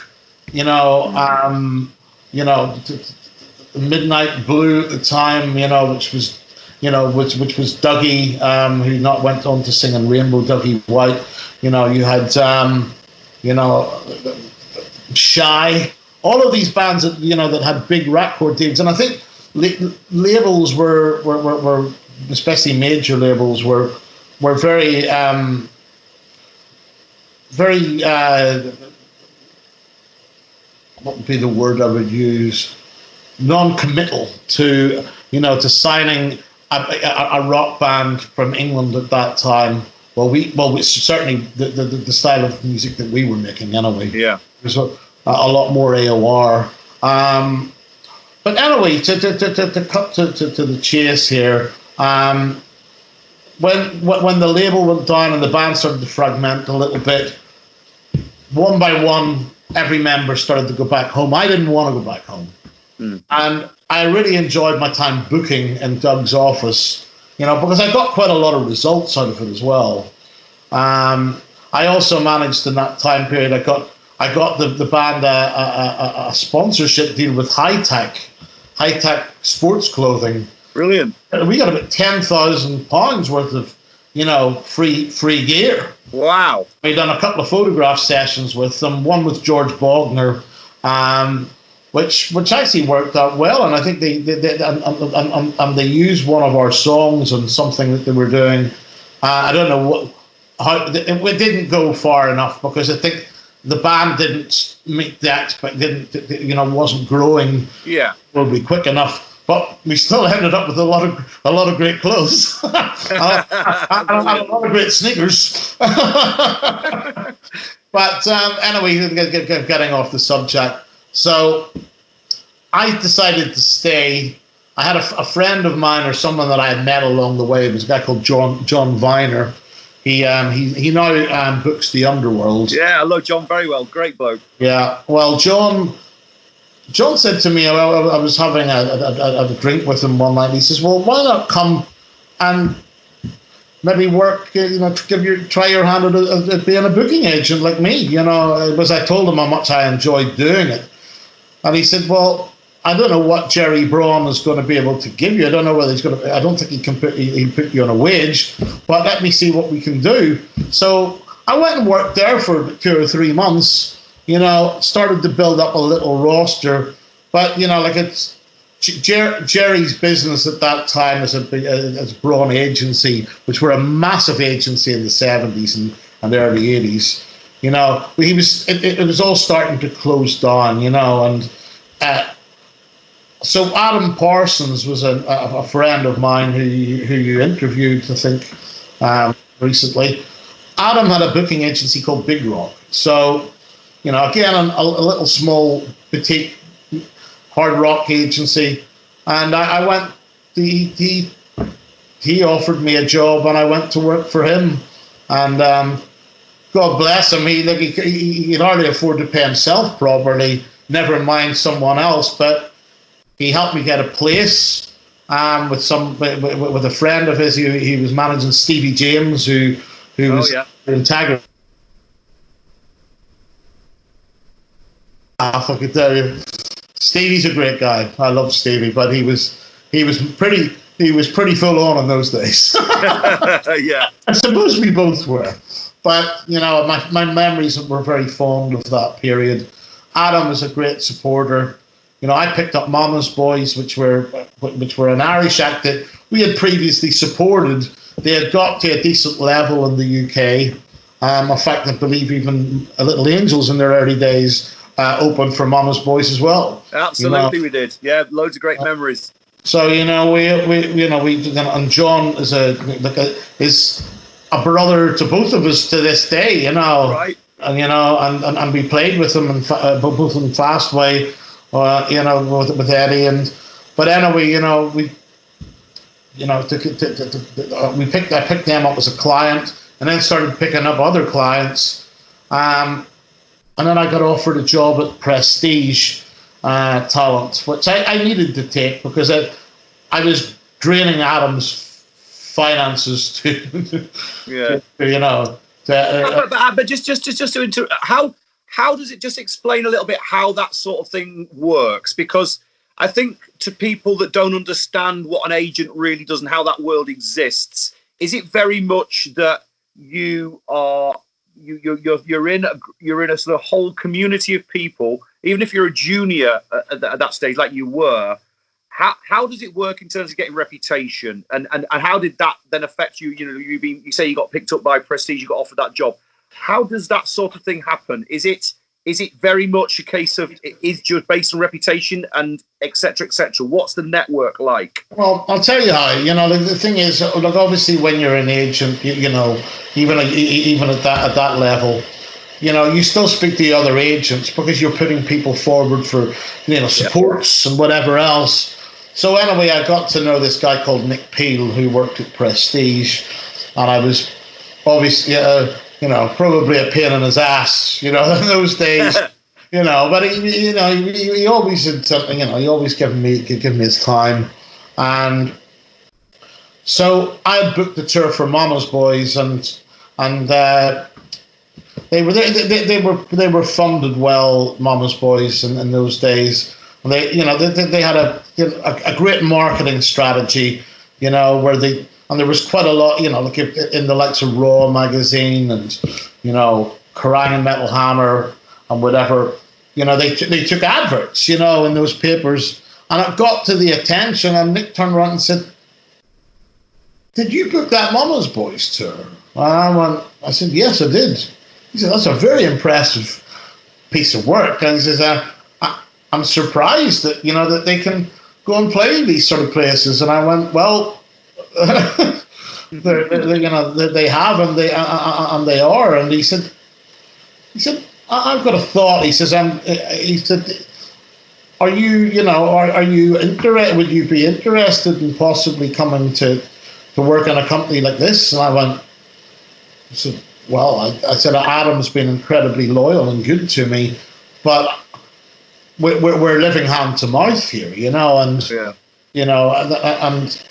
Midnight Blue at the time, which was Dougie, who went on to sing in Rainbow, Dougie White. You had Shy. All of these bands that had big record deals, and I think labels were especially major labels were very what would be the word I would use? Non-committal to signing a rock band from England at that time. Well, it's certainly the style of music that we were making anyway. Yeah, there's a lot more AOR. But anyway, to cut to the chase here, when the label went down and the band started to fragment a little bit, one by one, every member started to go back home. I didn't want to go back home. And I really enjoyed my time booking in Doug's office, because I got quite a lot of results out of it as well. I also managed in that time period, I got the band a sponsorship deal with high tech sports clothing. Brilliant. We got about £10,000 worth of, free gear. Wow. We done a couple of photograph sessions with them, one with George Bogner, which actually worked out well, and I think they used one of our songs on something that they were doing. I don't know it didn't go far enough, because I think the band didn't meet the wasn't growing. Yeah, probably quick enough. But we still ended up with a lot of great clothes, and a lot of great sneakers. But anyway, getting off the subject. So I decided to stay. I had a friend of mine, or someone that I had met along the way. It was a guy called John Viner. He now books the Underworld. Yeah, I know John very well. Great bloke. Yeah. Well, John said to me, I was having a drink with him one night, and he says, well, why not come and maybe work, try your hand at being a booking agent like me, because I told him how much I enjoyed doing it. And he said, well, I don't know what Jerry Braun is going to be able to give you. I don't know whether he's going to, I don't think he'll put you on a wage, but let me see what we can do. So I went and worked there for 2 or 3 months, started to build up a little roster, but, it's Jerry's business at that time as Braun Agency, which were a massive agency in the 70s and early 80s. It was all starting to close down, and so Adam Parsons was a friend of mine who you interviewed, I think, recently. Adam had a booking agency called Big Rock. So, again, a little small boutique hard rock agency, and I went. He offered me a job, and I went to work for him, and God bless him. He could hardly afford to pay himself properly, never mind someone else. But he helped me get a place with a friend of his. He was managing Stevie James, who was in Taggart. I could tell you, Stevie's a great guy. I love Stevie, but he was pretty full on in those days. Yeah, I suppose we both were. But my memories were very fond of that period. Adam is a great supporter. I picked up Mama's Boys, which were an Irish act that we had previously supported. They had got to a decent level in the UK. In fact, I believe even Little Angels in their early days opened for Mama's Boys as well. Absolutely, we did. Yeah, loads of great memories. So we and John is a brother to both of us to this day. Right. And and we played with them both in Fastway. With Eddie, but anyway, I picked them up as a client, and then started picking up other clients, and then I got offered a job at Prestige Talent, which I needed to take because I was draining Adam's finances but just to interrupt, how does it, just explain a little bit how that sort of thing works? Because I think to people that don't understand what an agent really does and how that world exists, is it very much that you're in a sort of whole community of people, even if you're a junior at that stage, like you were? How does it work in terms of getting reputation, and how did that then affect you? You say you got picked up by Prestige, you got offered that job. How does that sort of thing happen? Is it very much a case of it is just based on reputation and et cetera, et cetera? What's the network like? Well, I'll tell you how. The thing is, look, obviously when you're an agent, even at that level, you still speak to the other agents because you're putting people forward for supports and whatever else. So anyway, I got to know this guy called Nick Peel who worked at Prestige, and I was obviously probably a pain in his ass, in those days. But he always had something. He always give me his time, and so I had booked the tour for Mama's Boys, and they were funded well, Mama's Boys, in those days. And they had a great marketing strategy, where there was quite a lot, like in the likes of Raw magazine and Kerrang and Metal Hammer and whatever, they took adverts, in those papers, and it got to the attention, and Nick turned around and said, "Did you book that Mama's Boys tour?" And I said, "Yes, I did." He said, "That's a very impressive piece of work." And he says, "I'm surprised that that they can go and play these sort of places." And I went, "Well, they have, and they are." And he said, "I've got a thought." He says, "Are you, are you interested? Would you be interested in possibly coming to work in a company like this?" And I said, "Well," I said, "Adam's been incredibly loyal and good to me, but we're living hand to mouth here, and and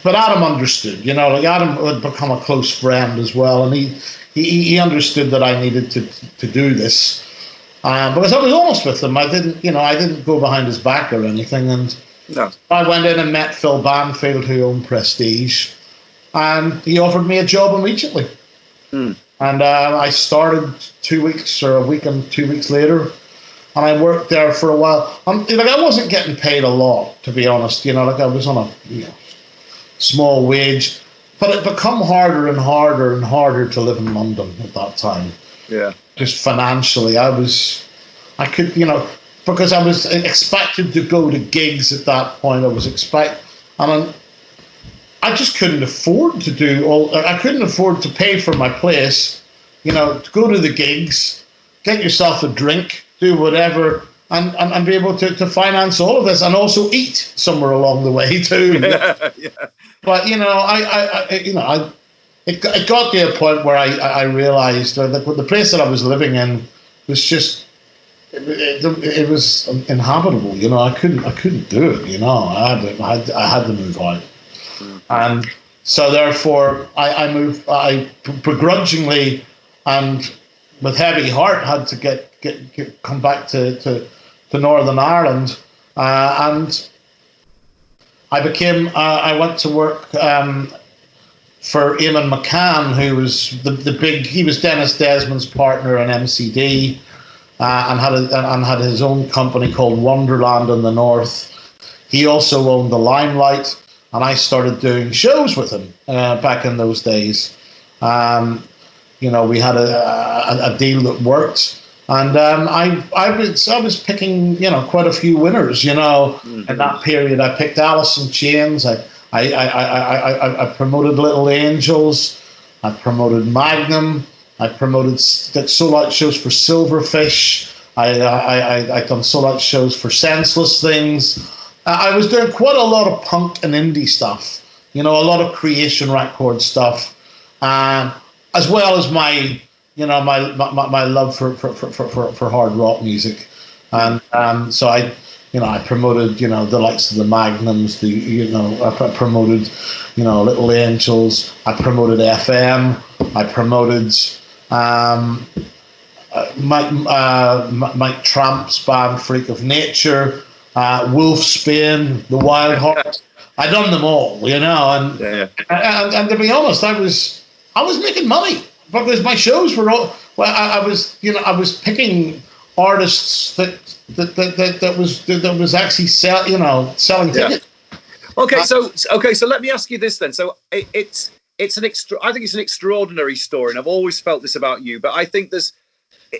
but Adam understood, like Adam had become a close friend as well, and he understood that I needed to do this, because I was honest with him. I didn't go behind his back or anything, and no. I went in and met Phil Banfield, who owned Prestige, and he offered me a job immediately. And I started 2 weeks or a week and 2 weeks later, and I worked there for a while. I wasn't getting paid a lot, to be honest. I was on a small wage, but it became harder and harder and harder to live in London at that time. Yeah. Just financially, I could, because I was expected to go to gigs at that point. I just couldn't afford to I couldn't afford to pay for my place, to go to the gigs, get yourself a drink, do whatever, and be able to finance all of this, and also eat somewhere along the way too. Yeah. But it got to a point where I realized that the place that I was living in was just it was inhabitable. I couldn't do it. I had to move out. And so therefore I moved. I begrudgingly and with heavy heart had to come back to Northern Ireland, and I went to work for Eamon McCann, who was he was Dennis Desmond's partner in MCD, and had his own company called Wonderland in the North. He also owned the Limelight, and I started doing shows with him back in those days. We had a deal that worked, and I was picking quite a few winners. In that period, I picked Alice in Chains. I promoted Little Angels. I promoted Magnum. I promoted sold-out shows for Silverfish. I done sold-out shows for Senseless Things. I was doing quite a lot of punk and indie stuff, a lot of Creation Record stuff, as well as my love for hard rock music, and so I promoted the likes of the Magnums, I promoted Little Angels, I promoted FM, I promoted Mike Tramp's band Freak of Nature. Wolf Spain, the Wild Heart. I done them all, and to be honest, I was making money because my shows were all. Well, I was picking artists that was actually selling tickets. Okay, so let me ask you this then. So it's an I think it's an extraordinary story, and I've always felt this about you. But I think there's,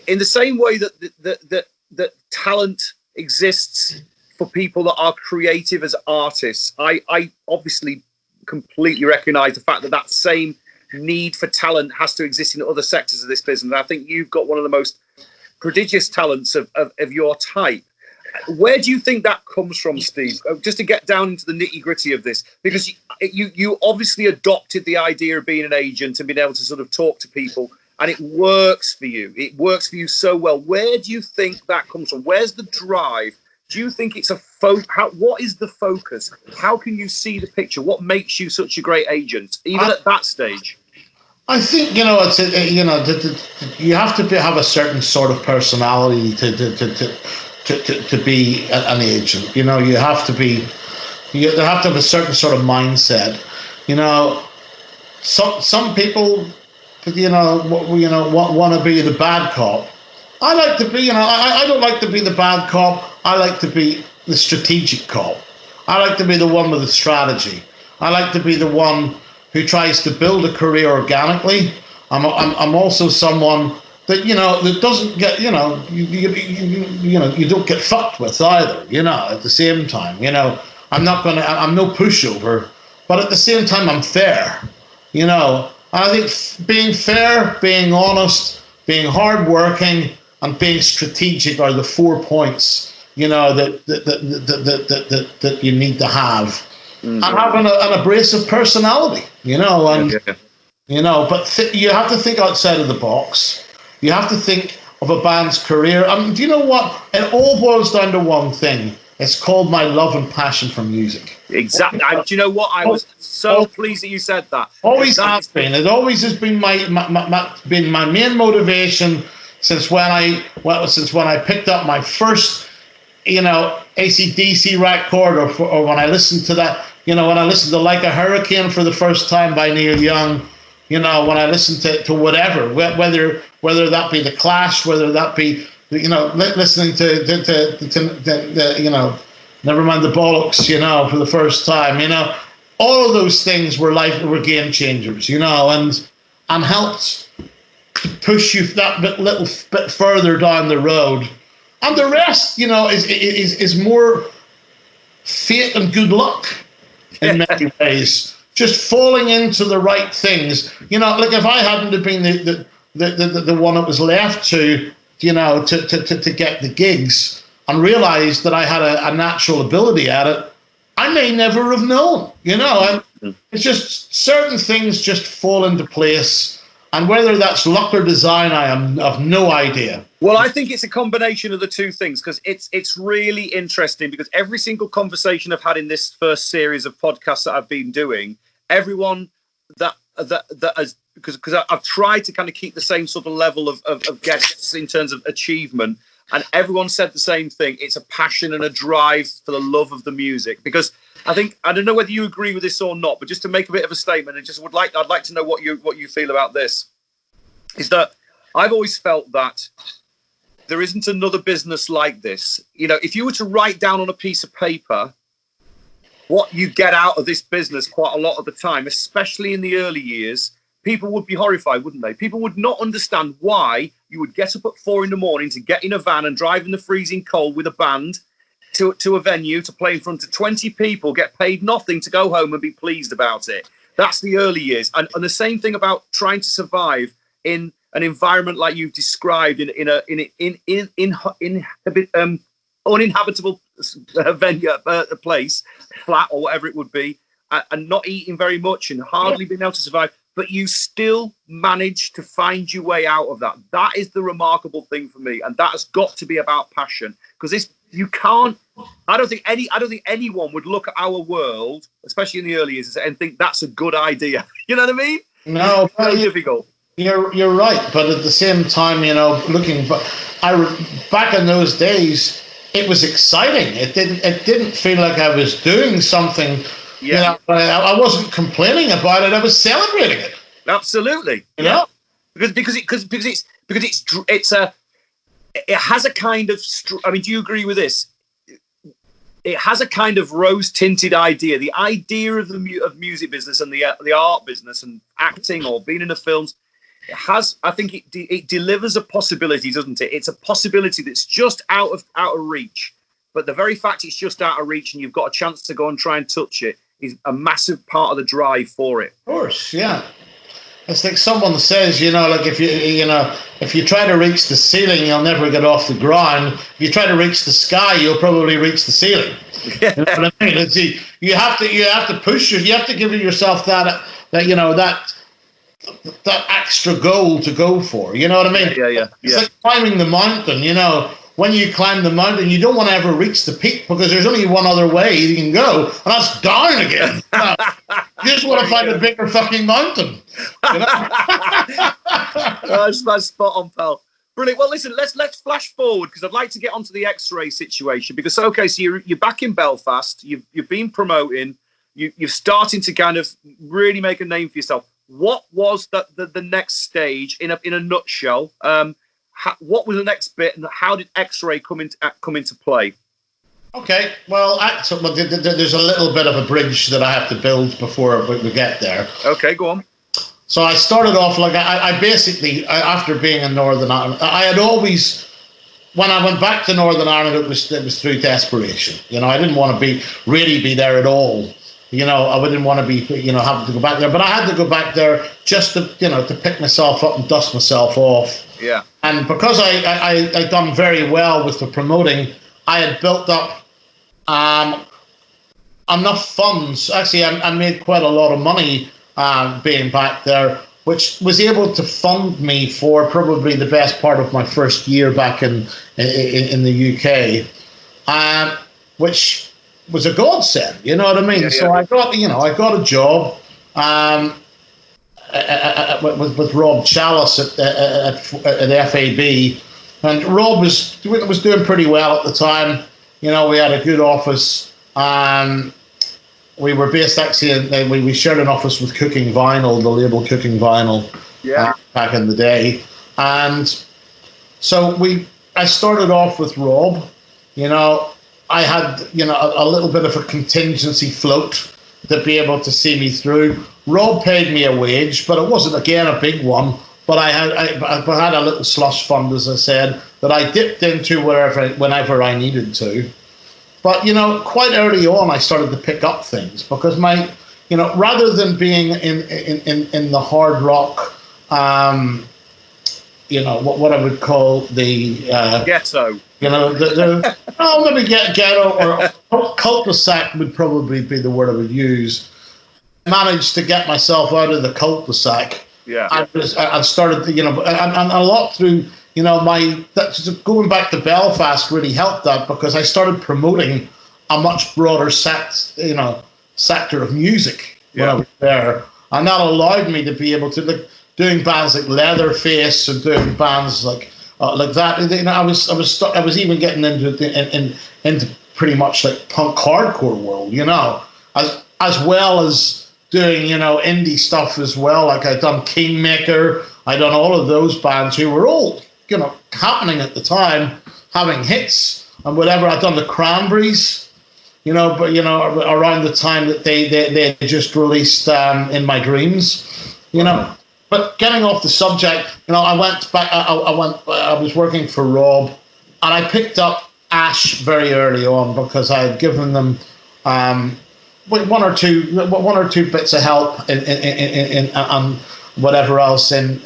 in the same way that talent exists for people that are creative as artists, I obviously completely recognise the fact that same need for talent has to exist in other sectors of this business. I think you've got one of the most prodigious talents of your type. Where do you think that comes from, Steve? Just to get down into the nitty-gritty of this, because you obviously adopted the idea of being an agent and being able to sort of talk to people and it works for you. It works for you so well. Where do you think that comes from? Where's the drive? Do you think it's a what is the focus? How can you see the picture? What makes you such a great agent, even at that stage? I think you have to have a certain sort of personality to be an agent. You have to have a certain sort of mindset. Some people, want to be the bad cop. I like to be, I don't like to be the bad cop. I like to be the strategic cop. I like to be the one with the strategy. I like to be the one who tries to build a career organically. I'm also someone that, that doesn't get, you don't get fucked with either, at the same time. I'm no pushover, but at the same time, I'm fair, I think being fair, being honest, being hardworking, and being strategic are the 4 points, that you need to have. Mm-hmm. And having an abrasive personality, but you have to think outside of the box. You have to think of a band's career. Do you know what? It all boils down to one thing. It's called my love and passion for music. Exactly. Do you know what? I was so pleased that you said that. Always has been. It always has been my main motivation since when I picked up my first, AC/DC record, or when I listened to that, when I listened to Like a Hurricane for the first time by Neil Young, when I listened to whatever, whether that be The Clash, whether that be, listening to never mind the Bollocks, for the first time, all of those things were game changers, and helped push you that little bit further down the road. And the rest, is more fate and good luck in many ways. Just falling into the right things. Like if I hadn't have been the one that was left to get the gigs and realized that I had a natural ability at it, I may never have known, and it's just certain things just fall into place. And whether that's luck or design, I have no idea. Well, I think it's a combination of the two things, because it's really interesting, because every single conversation I've had in this first series of podcasts that I've been doing, everyone that has, because I've tried to kind of keep the same sort of level of guests in terms of achievement, and everyone said the same thing. It's a passion and a drive for the love of the music. Because I don't know whether you agree with this or not, but just to make a bit of a statement, I'd like to know what you feel about this. Is that I've always felt that there isn't another business like this. If you were to write down on a piece of paper what you get out of this business quite a lot of the time, especially in the early years, people would be horrified, wouldn't they? People would not understand why you would get up at 4 a.m. to get in a van and drive in the freezing cold with a band to a venue to play in front of 20 people, get paid nothing to go home and be pleased about it. That's the early years. And the same thing about trying to survive in an environment like you've described, in uninhabitable venue, a place, flat or whatever it would be, and not eating very much and hardly being able to survive, but you still manage to find your way out of that. That is the remarkable thing for me, and that has got to be about passion. Because you can't. I don't think anyone would look at our world, especially in the early years, and think that's a good idea. You know what I mean? No, it's very difficult. You're right, but at the same time, looking back in those days, it was exciting. It didn't feel like I was doing something. Yeah, I wasn't complaining about it. I was celebrating it. Absolutely. Because it has a kind of. I mean, do you agree with this? It has a kind of rose-tinted idea. The idea of of music business and the art business and acting or being in the films. It has. I think it delivers a possibility, doesn't it? It's a possibility that's just out of reach. But the very fact it's just out of reach and you've got a chance to go and try and touch it is a massive part of the drive for it. Of course, yeah. It's like someone says, like if you try to reach the ceiling, you'll never get off the ground. If you try to reach the sky, you'll probably reach the ceiling. You know what I mean? You have to push. You have to give yourself that that extra goal to go for. You know what I mean? Yeah. It's like climbing the mountain. You know, when you climb the mountain, you don't want to ever reach the peak because there's only one other way you can go, and that's down again. You just want to find a bigger fucking mountain. You know? That's spot on, pal. Brilliant. Well, listen, let's flash forward because I'd like to get onto the X-ray situation because so you're back in Belfast, you've been promoting, you're starting to kind of really make a name for yourself. What was the next stage in a nutshell? What was the next bit, and how did X-ray come into play? Okay, well, there's a little bit of a bridge that I have to build before we get there. Okay, go on. So I started off like I basically, after being in Northern Ireland, I had always, when I went back to Northern Ireland, it was through desperation. You know, I didn't want to really be there at all. You know, I didn't want to be, having to go back there. But I had to go back there just to, to pick myself up and dust myself off. Yeah. And because I done very well with the promoting, I had built up enough funds. Actually, I made quite a lot of money being back there, which was able to fund me for probably the best part of my first year back in the UK, which was a godsend. You know what I mean? Yeah. So I got a job with Rob Chalice at FAB, and Rob was doing pretty well at the time. You know, we had a good office. We were based actually we shared an office with Cooking Vinyl, the label Cooking Vinyl, back in the day. And so I started off with Rob. You know, I had, a little bit of a contingency float to be able to see me through. Rob paid me a wage, but it wasn't, again, a big one. But I had a little slush fund, as I said, that I dipped into whenever I needed to. But, quite early on, I started to pick up things because rather than being in the hard rock, what I would call the ghetto. Maybe ghetto or cul-de-sac would probably be the word I would use. I managed to get myself out of the cul-de-sac. Yeah. I started, and a lot through, going back to Belfast really helped that because I started promoting a much broader sector of music when I was there, and that allowed me to be able to doing bands like Leatherface and doing bands like that. I was even getting into pretty much like punk hardcore world, as well as doing indie stuff as well. Like I'd done Kingmaker, I'd done all of those bands who were all happening at the time, having hits and whatever. I'd done the Cranberries, but around the time that they just released In My Dreams, But getting off the subject, I went back. I was working for Rob, and I picked up Ash very early on because I had given them one or two bits of help in whatever else in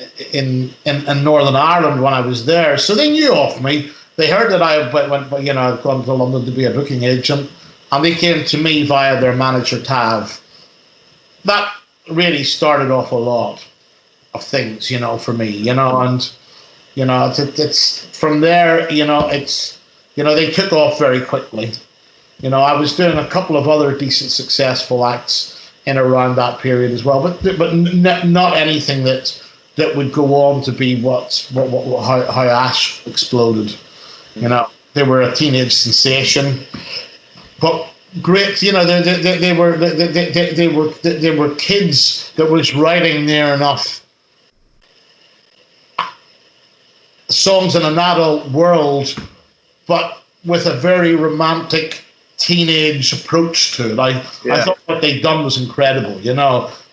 Northern Ireland when I was there. So they knew of me. They heard that I'd gone to London to be a booking agent, and they came to me via their manager Tav. That really started off a lot of things, for me, and it's from there, they took off very quickly. I was doing a couple of other decent, successful acts in around that period as well, but not anything that would go on to be how Ash exploded. They were a teenage sensation, but great. They were kids that was writing near enough songs in an adult world, but with a very romantic teenage approach to it. I thought what they'd done was incredible.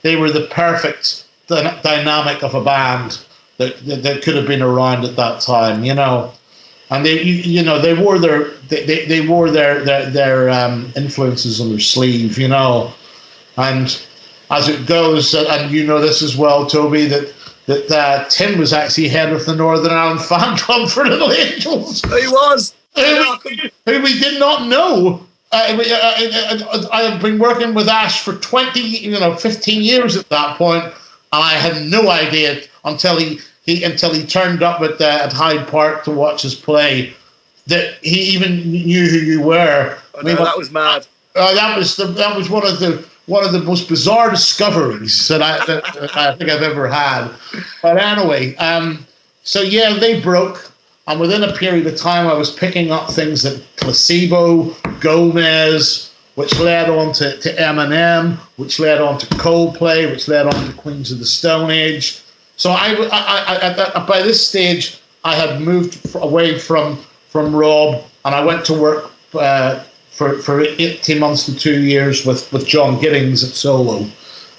They were the perfect dynamic of a band that could have been around at that time. And they wore their influences on their sleeve. And as it goes, and this as well, Toby, that Tim was actually head of the Northern Ireland fan club for Little Angels. He was. Who we did not know. I have been working with Ash for 15 years at that point, I had no idea until he turned up at Hyde Park to watch us play that he even knew who you were. Oh, no, that was mad. That was one of the most bizarre discoveries that I think I've ever had. But anyway, so yeah, they broke, and within a period of time, I was picking up things like Placebo, Gomez, which led on to EMINEM, which led on to Coldplay, which led on to Queens of the Stone Age. So by this stage, I had moved away from Rob, and I went to work for 18 months to 2 years with John Giddings at Solo.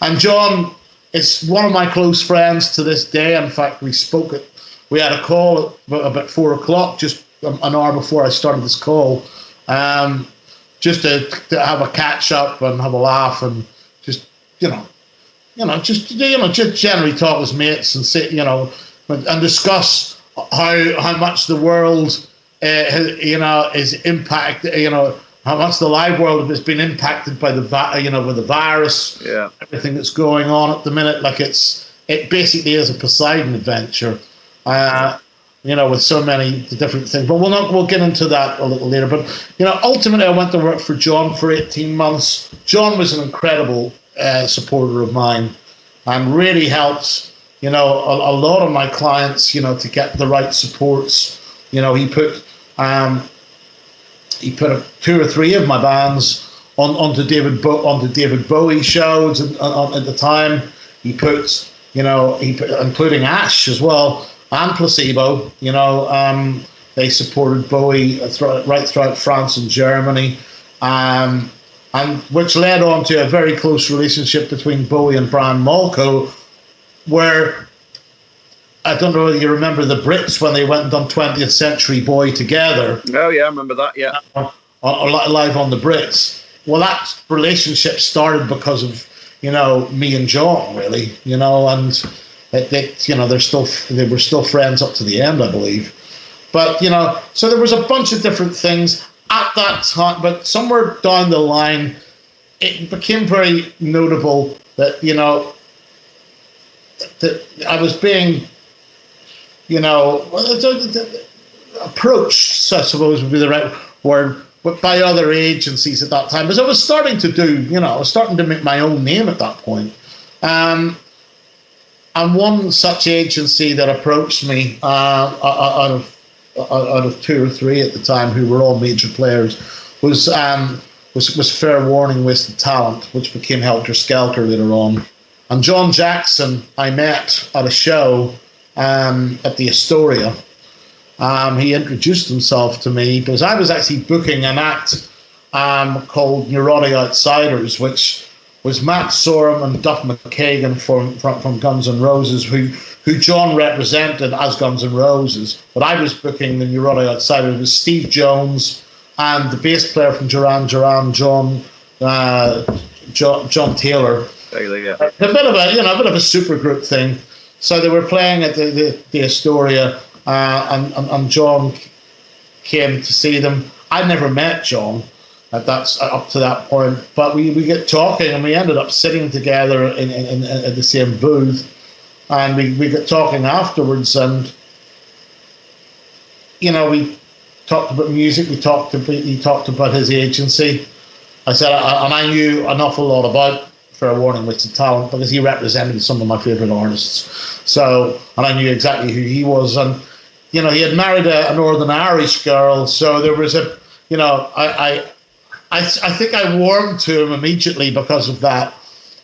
And John is one of my close friends to this day. In fact, we had a call at about 4 o'clock, just an hour before I started this call, just to have a catch up and have a laugh and just generally talk as mates and say, and discuss how much the world is impacted, how much the live world has been impacted by with the virus, everything that's going on at the minute. Like it basically is a Poseidon adventure, with so many different things. But we'll get into that a little later. But ultimately, I went to work for John for 18 months. John was an incredible supporter of mine, and really helped a lot of my clients to get the right supports. He put 2 or 3 of my bands onto David Bowie shows at the time. He put including Ash as well and Placebo. They supported Bowie right throughout France and Germany, and which led on to a very close relationship between Bowie and Brian Molko, where I don't know whether you remember the Brits when they went and done 20th Century Boy together. Oh, yeah, I remember that, yeah. Live on the Brits. Well, that relationship started because of, me and John, really, and they were still friends up to the end, I believe. But, so there was a bunch of different things at that time, but somewhere down the line, it became very notable that, that I was being approached, I suppose would be the right word, but by other agencies at that time, because I was starting to make my own name at that point. And one such agency that approached me out of 2 or 3 at the time, who were all major players, was Fair Warning Wasted Talent, which became Helter Skelter later on. And John Jackson I met at a show at the Astoria. He introduced himself to me because I was actually booking an act called Neurotic Outsiders, which was Matt Sorum and Duff McKagan from Guns N' Roses, who John represented as Guns N' Roses. But I was booking the Neurotic Outsiders. It was Steve Jones and the bass player from Duran Duran, John Taylor. Yeah. A bit of a super group thing. So they were playing at the Astoria, and John came to see them. I'd never met John up to that point, but we get talking, and we ended up sitting together in the same booth, and we got talking afterwards, and we talked about music. He talked about his agency. I said, and I knew an awful lot about Fair Warning Wasted Talent because he represented some of my favourite artists. So, and I knew exactly who he was, and he had married a Northern Irish girl. So there was I think I warmed to him immediately because of that,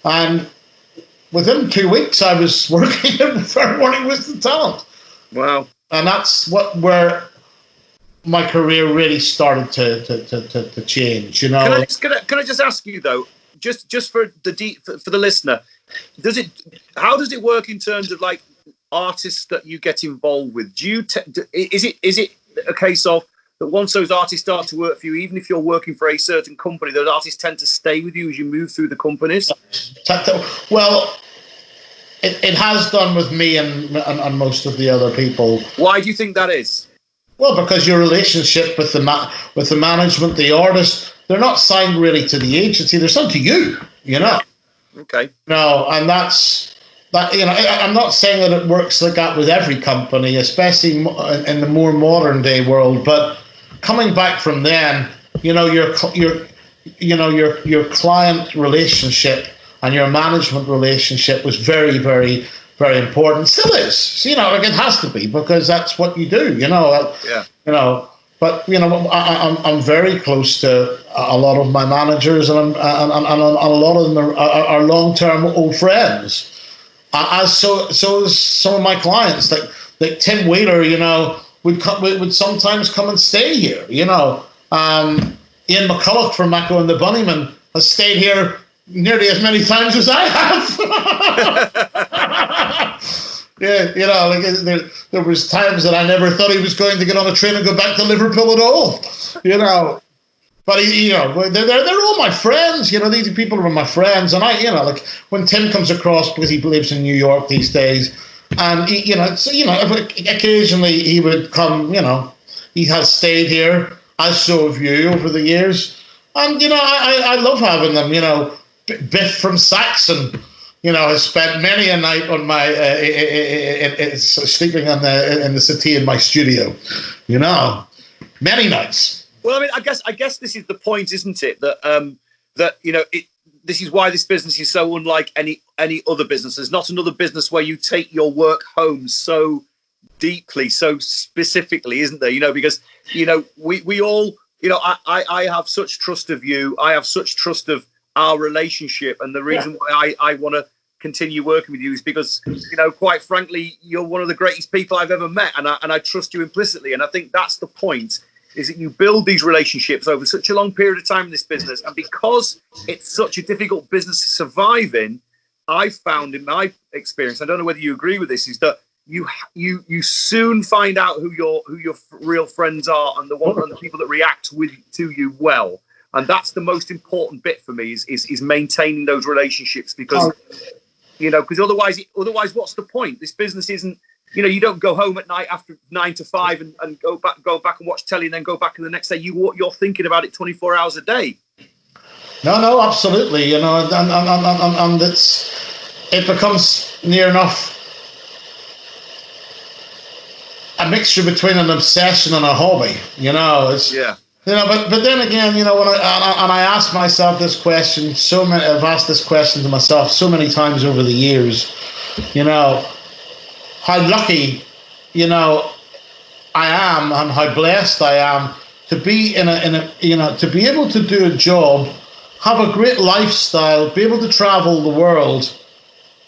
and within 2 weeks I was working in Fair Warning Wasted Talent. Wow! And that's where my career really started to change. Can I just ask you though? Just for the listener, how does it work in terms of like artists that you get involved with? Is it a case of that once those artists start to work for you, even if you're working for a certain company, those artists tend to stay with you as you move through the companies? Well, it has done with me and most of the other people. Why do you think that is? Well, because your relationship with the management, the artist, they're not signed really to the agency. They're signed to you, Okay. No, and that's that, I'm not saying that it works like that with every company, especially in the more modern day world. But coming back from then, your client relationship and your management relationship was very, very, very important. Still is, it has to be, because that's what you do. But I'm very close to a lot of my managers, and a lot of them are long-term old friends. So is some of my clients, like Tim Wheeler, would sometimes come and stay here. Ian McCulloch from Mako and the Bunnymen has stayed here nearly as many times as I have. Yeah, there was times that I never thought he was going to get on a train and go back to Liverpool at all. But they're all my friends. These people are my friends, and when Tim comes across, because he lives in New York these days, and occasionally he would come. He has stayed here, as so have you, over the years, and I love having them. Biff from Saxon, has spent many a night on my sleeping in the settee in my studio. Many nights. Well, I mean, I guess this is the point, isn't it? That this is why this business is so unlike any other business. There's not another business where you take your work home so deeply, so specifically, isn't there? Because we all, I have such trust of you. I have such trust of our relationship, and the reason why I want to continue working with you is because, quite frankly, you're one of the greatest people I've ever met, and I trust you implicitly. And I think that's the point. Is that you build these relationships over such a long period of time in this business, and because it's such a difficult business to survive in, I found in my experience, I don't know whether you agree with this, is that you soon find out who your real friends are, and the people that react to you well, and that's the most important bit for me is maintaining those relationships, because otherwise what's the point? This business isn't. You don't go home at night after 9 to 5 and go back and watch telly and then go back in the next day. You're thinking about it 24 hours a day. No, absolutely. And it becomes near enough a mixture between an obsession and a hobby. But then again, when I ask myself this question, I've asked this question to myself so many times over the years. How lucky, I am, and how blessed I am to be to be able to do a job, have a great lifestyle, be able to travel the world,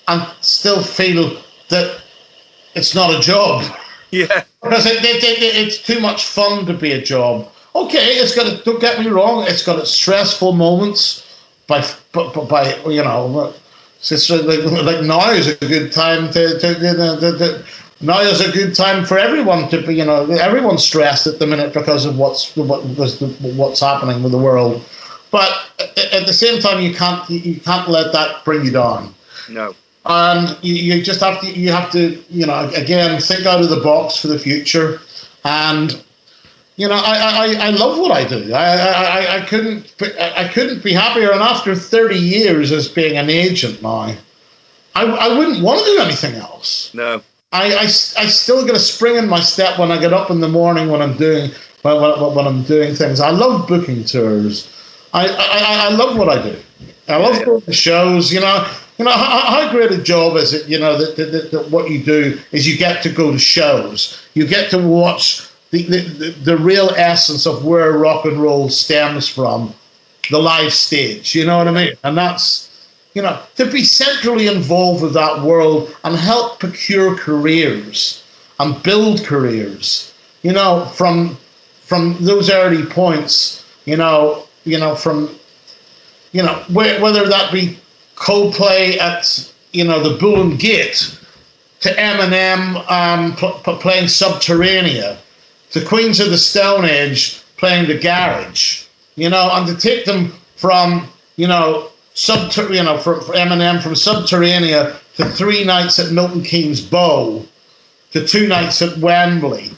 and still feel that it's not a job. Yeah. Because it's too much fun to be a job. Okay, don't get me wrong, it's got its stressful moments, it's like now is a good time now is a good time for everyone to be, everyone's stressed at the minute because of what's happening with the world. But at the same time, you can't let that bring you down. No. And you just have to again, think out of the box for the future. And I love what I do. I couldn't be happier. And after 30 years as being an agent now, I wouldn't want to do anything else. No. I still get a spring in my step when I get up in the morning when I'm doing things. I love booking tours. I love what I do. I love going to shows. How great a job is it? That what you do is you get to go to shows. You get to watch the real essence of where rock and roll stems from, the live stage, you know what I mean? And that's, to be centrally involved with that world and help procure careers and build careers, from those early points, whether that be Coldplay at, the Bull and Gate, to EMINEM playing Subterranea, to Queens of the Stone Age playing the Garage, and to take them from, for EMINEM from Subterranea to 3 nights at Milton Keynes Bow, to 2 nights at Wembley,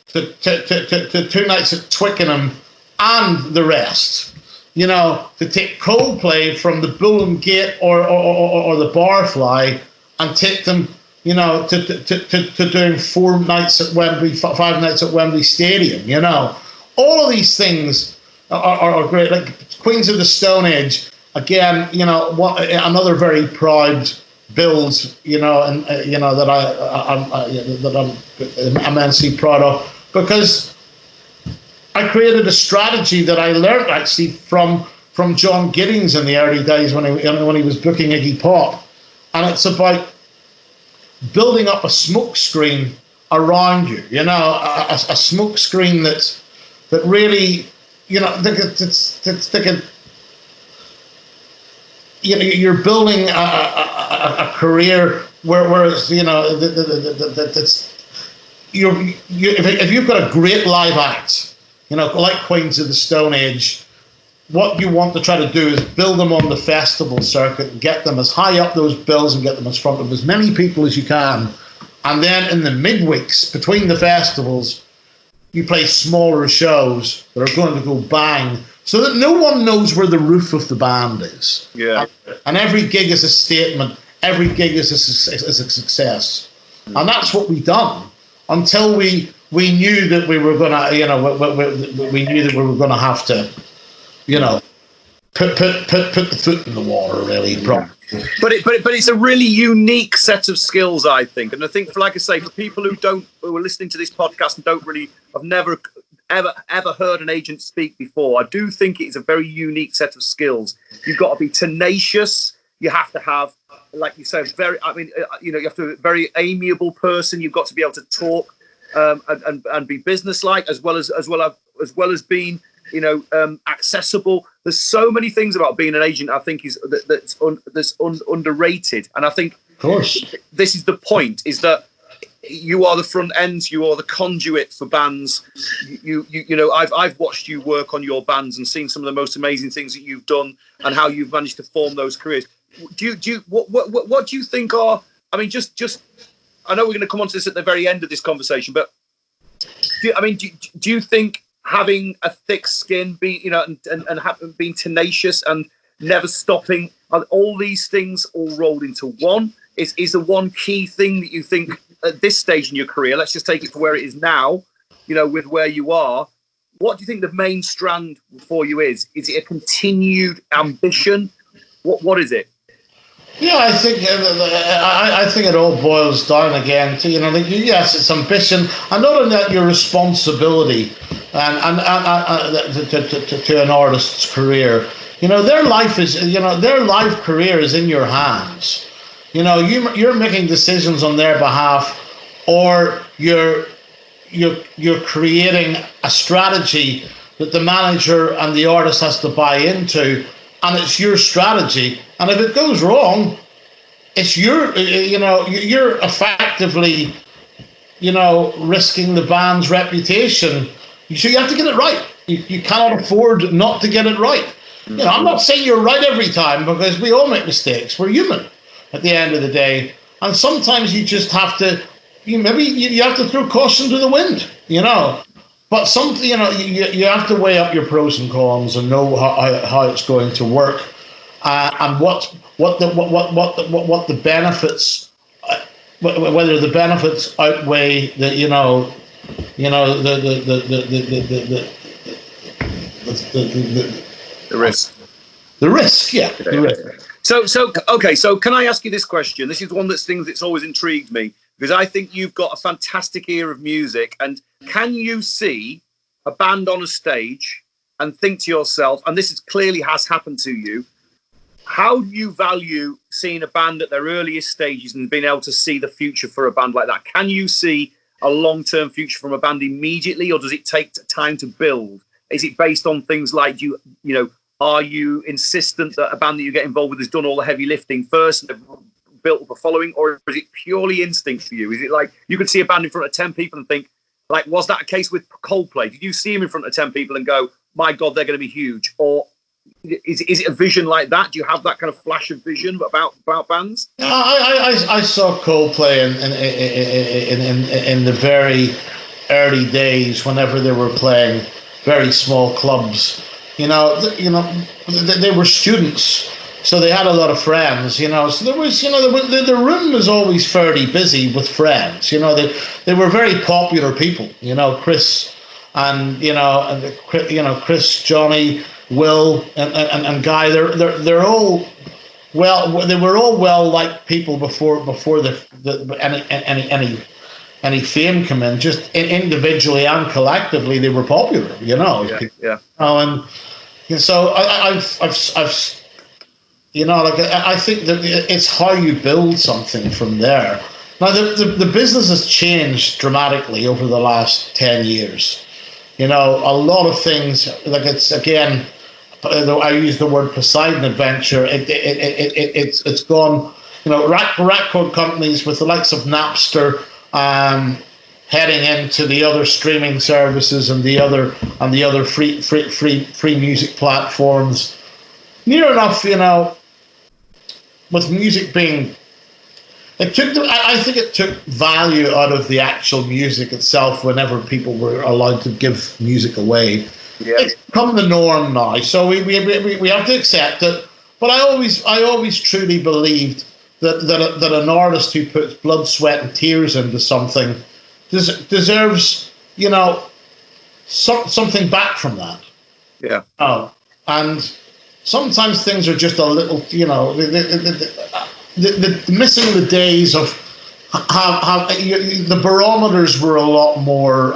to 2 nights at Twickenham, and the rest. To take Coldplay from the Bull and Gate or the Barfly and take them, you know, to doing 4 nights at Wembley, 5 nights at Wembley Stadium, you know. All of these things are great. Like Queens of the Stone Age, again, you know, another very proud build, you know, and you know that I'm immensely proud of, because I created a strategy that I learned actually from John Giddings in the early days when he was booking Iggy Pop, and it's about building up a smoke screen around you, you know, a smoke screen that really, you know, you know, you're building a career where it's, you know, if you've got a great live act, you know, like Queens of the Stone Age, what you want to try to do is build them on the festival circuit, get them as high up those bills and get them in front of as many people as you can. And then in the midweeks between the festivals, you play smaller shows that are going to go bang, so that no one knows where the roof of the band is. Yeah. And every gig is a statement. Every gig is a success. And that's what we done until we knew that we were going to, you know, we knew that we were going to have to, you know, put the foot in the water, really. Yeah. But it's a really unique set of skills, I think. And I think, like I say, for people who are listening to this podcast and have never ever heard an agent speak before, I do think it is a very unique set of skills. You've got to be tenacious. You have to have, like you said, you know, you have to be a very amiable person. You've got to be able to talk and be businesslike, as well as being, you know, accessible. There's so many things about being an agent I think that's underrated, and I think, of course, this is the point: is that you are the front end, you are the conduit for bands. You know, I've watched you work on your bands and seen some of the most amazing things that you've done and how you've managed to form those careers. What do you think are? I mean, just I know we're going to come on to this at the very end of this conversation, but do you think having a thick skin, and being tenacious and never stopping, are all these things all rolled into one? Is the one key thing that you think at this stage in your career, let's just take it for where it is now, you know, with where you are, what do you think the main strand for you is? Is it a continued ambition? What is it? Yeah, I think it all boils down again to, you know, yes, it's ambition, and not only that, your responsibility and to an artist's career. You know, their life career is in your hands. You know, you're making decisions on their behalf, or you're creating a strategy that the manager and the artist has to buy into, and it's your strategy. And if it goes wrong, it's you're effectively, you know, risking the band's reputation. So you have to get it right. You cannot afford not to get it right. You know, I'm not saying you're right every time, because we all make mistakes. We're human at the end of the day, and sometimes you just have to. You have to throw caution to the wind. You know. But something, you know, you have to weigh up your pros and cons and know how it's going to work, and what the benefits, whether the benefits outweigh the risk. The risk, yeah. The risk. So can I ask you this question? This is one that's always intrigued me, because I think you've got a fantastic ear of music. And can you see a band on a stage and think to yourself, and this clearly has happened to you, how do you value seeing a band at their earliest stages and being able to see the future for a band like that? Can you see a long-term future from a band immediately, or does it take time to build? Is it based on things like, are you insistent that a band that you get involved with has done all the heavy lifting first and built up a following, or is it purely instinct for you? Is it like you could see a band in front of 10 people and think, like, was that a case with Coldplay? Did you see them in front of 10 people and go, my God, they're going to be huge? Or is it a vision like that? Do you have that kind of flash of vision about bands? I saw Coldplay in the very early days, whenever they were playing very small clubs. They were students. So they had a lot of friends, you know. So there was, you know, the room was always fairly busy with friends. You know, they were very popular people. You know, Chris and Chris, Johnny, Will, and Guy. They're all well. They were all well liked people before any fame come in. Just individually and collectively, they were popular. You know. Yeah. And so I've you know, like I think that it's how you build something from there. Now, the business has changed dramatically over the last 10 years. You know, a lot of things, like it's, again, I use the word Poseidon adventure, it's gone, you know, record companies with the likes of Napster heading into the other streaming services and the other free music platforms. Near enough, you know, with music being, I think it took value out of the actual music itself whenever people were allowed to give music away. Yeah. It's become the norm now, so we have to accept it. But I always truly believed that an artist who puts blood, sweat, and tears into something deserves, you know, something back from that. Yeah. Oh, and sometimes things are just a little, you know, the missing the days of how the barometers were a lot more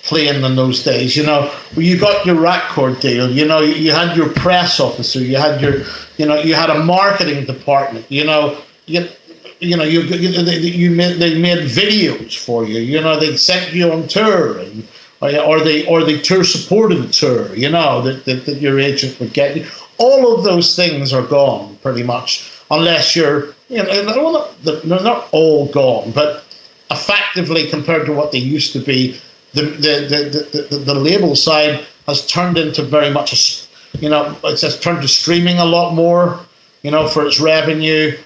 playing in those days. You know, you got your record deal. You know, you had your press officer. You had your, you know, you had a marketing department. You know, they made videos for you. You know, they sent you on tour and. Or they tour supported the tour, you know, that your agent would get you. All of those things are gone pretty much, unless you're, you know, they're not all gone, but effectively compared to what they used to be, the label side has turned into very much you know, it's just turned to streaming a lot more, you know, for its revenue,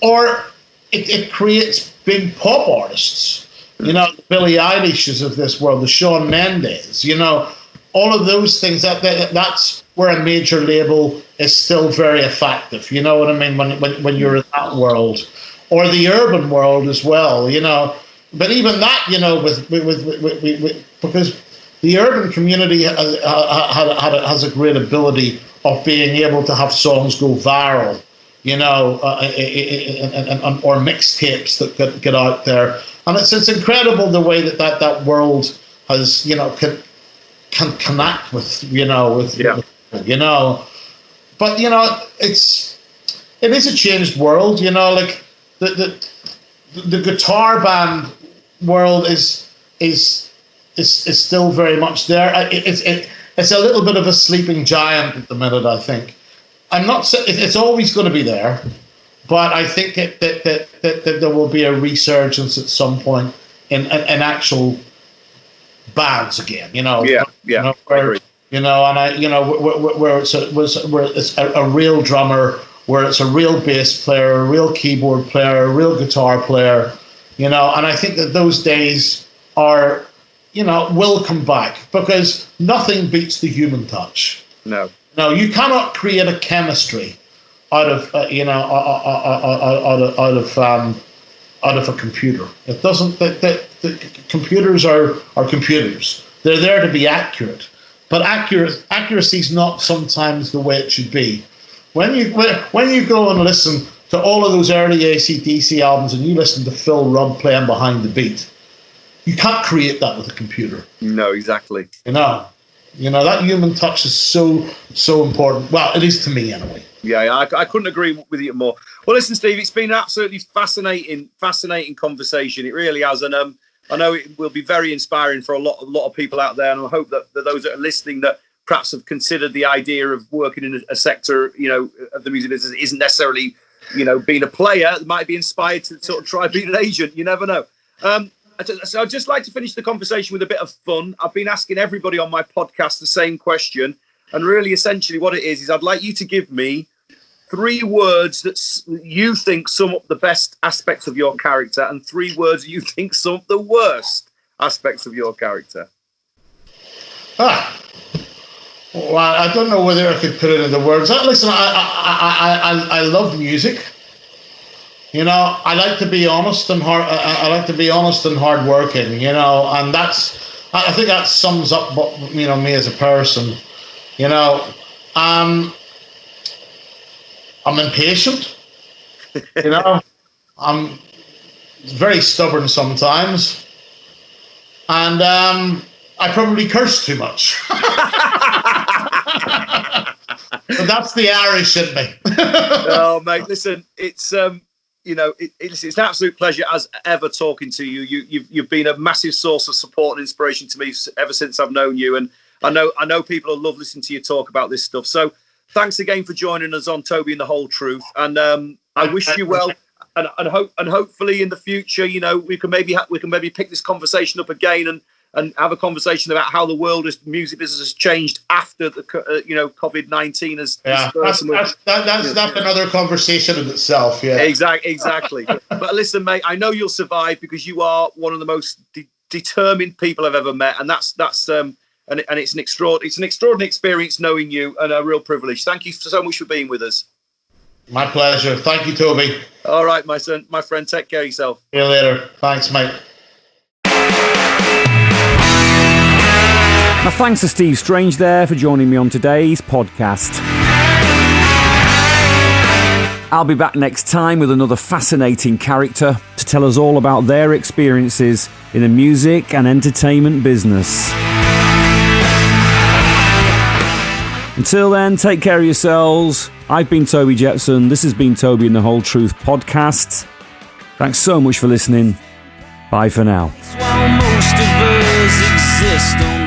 or it creates big pop artists. You know, the Billie Eilishes of this world, the Shawn Mendes, you know, all of those things, that's where a major label is still very effective. You know what I mean? When you're in that world, or the urban world as well, you know. But even that, you know, with because the urban community has a great ability of being able to have songs go viral, you know, or mixtapes that get out there. And it's incredible the way that world has, you know, can connect with, you know, you know. But, you know, it is a changed world, you know, like the guitar band world is still very much there. It's a little bit of a sleeping giant at the minute, I think. I'm not saying it's always going to be there. But I think that there will be a resurgence at some point in actual bands again. You know. Yeah. You know, where it's a real drummer, where it's a real bass player, a real keyboard player, a real guitar player. You know, and I think that those days are, you know, will come back, because nothing beats the human touch. No. No, you cannot create a chemistry out of out of a computer. It doesn't. The computers are computers. They're there to be accurate, but accuracy is not sometimes the way it should be. When you go and listen to all of those early AC/DC albums and you listen to Phil Rudd playing behind the beat, you can't create that with a computer. No, exactly. You know that human touch is so important. Well, it is to me anyway. Yeah, I couldn't agree with you more. Well, listen, Steve, it's been an absolutely fascinating conversation. It really has, and I know it will be very inspiring for a lot of people out there, and I hope that those that are listening that perhaps have considered the idea of working in a sector, you know, of the music business isn't necessarily, you know, being a player, might be inspired to sort of try being an agent. You never know. So I'd just like to finish the conversation with a bit of fun. I've been asking everybody on my podcast the same question, and really, essentially, what it is I'd like you to give me 3 words that you think sum up the best aspects of your character, and 3 words you think sum up the worst aspects of your character. Well, I don't know whether I could put it into words. Listen, I love music. You know, I like to be honest and hard. I like to be honest and hardworking. You know, and I think that sums up what, you know, me as a person. You know, I'm impatient. You know, I'm very stubborn sometimes, and I probably curse too much. But that's the Irish in me. Oh, mate, listen, it's you know, it's an absolute pleasure as ever talking to you. You've been a massive source of support and inspiration to me ever since I've known you, and I know people will love listening to you talk about this stuff. So thanks again for joining us on Toby and the Whole Truth, and I wish you well, and hopefully in the future, you know, we can maybe pick this conversation up again and have a conversation about how the music business has changed after the COVID-19 has. Yeah, that's another conversation in itself. Yeah, exactly. But listen, mate, I know you'll survive because you are one of the most determined people I've ever met, and that's and it's an extraordinary experience knowing you, and a real privilege. Thank you so much for being with us. My pleasure. Thank you, Toby. All right, my friend. Take care of yourself. See you later. Thanks, mate. Now, thanks to Steve Strange there for joining me on today's podcast. I'll be back next time with another fascinating character to tell us all about their experiences in the music and entertainment business. Until then, take care of yourselves. I've been Toby Jetson. This has been Toby and the Whole Truth podcast. Thanks so much for listening. Bye for now. While most of us exist on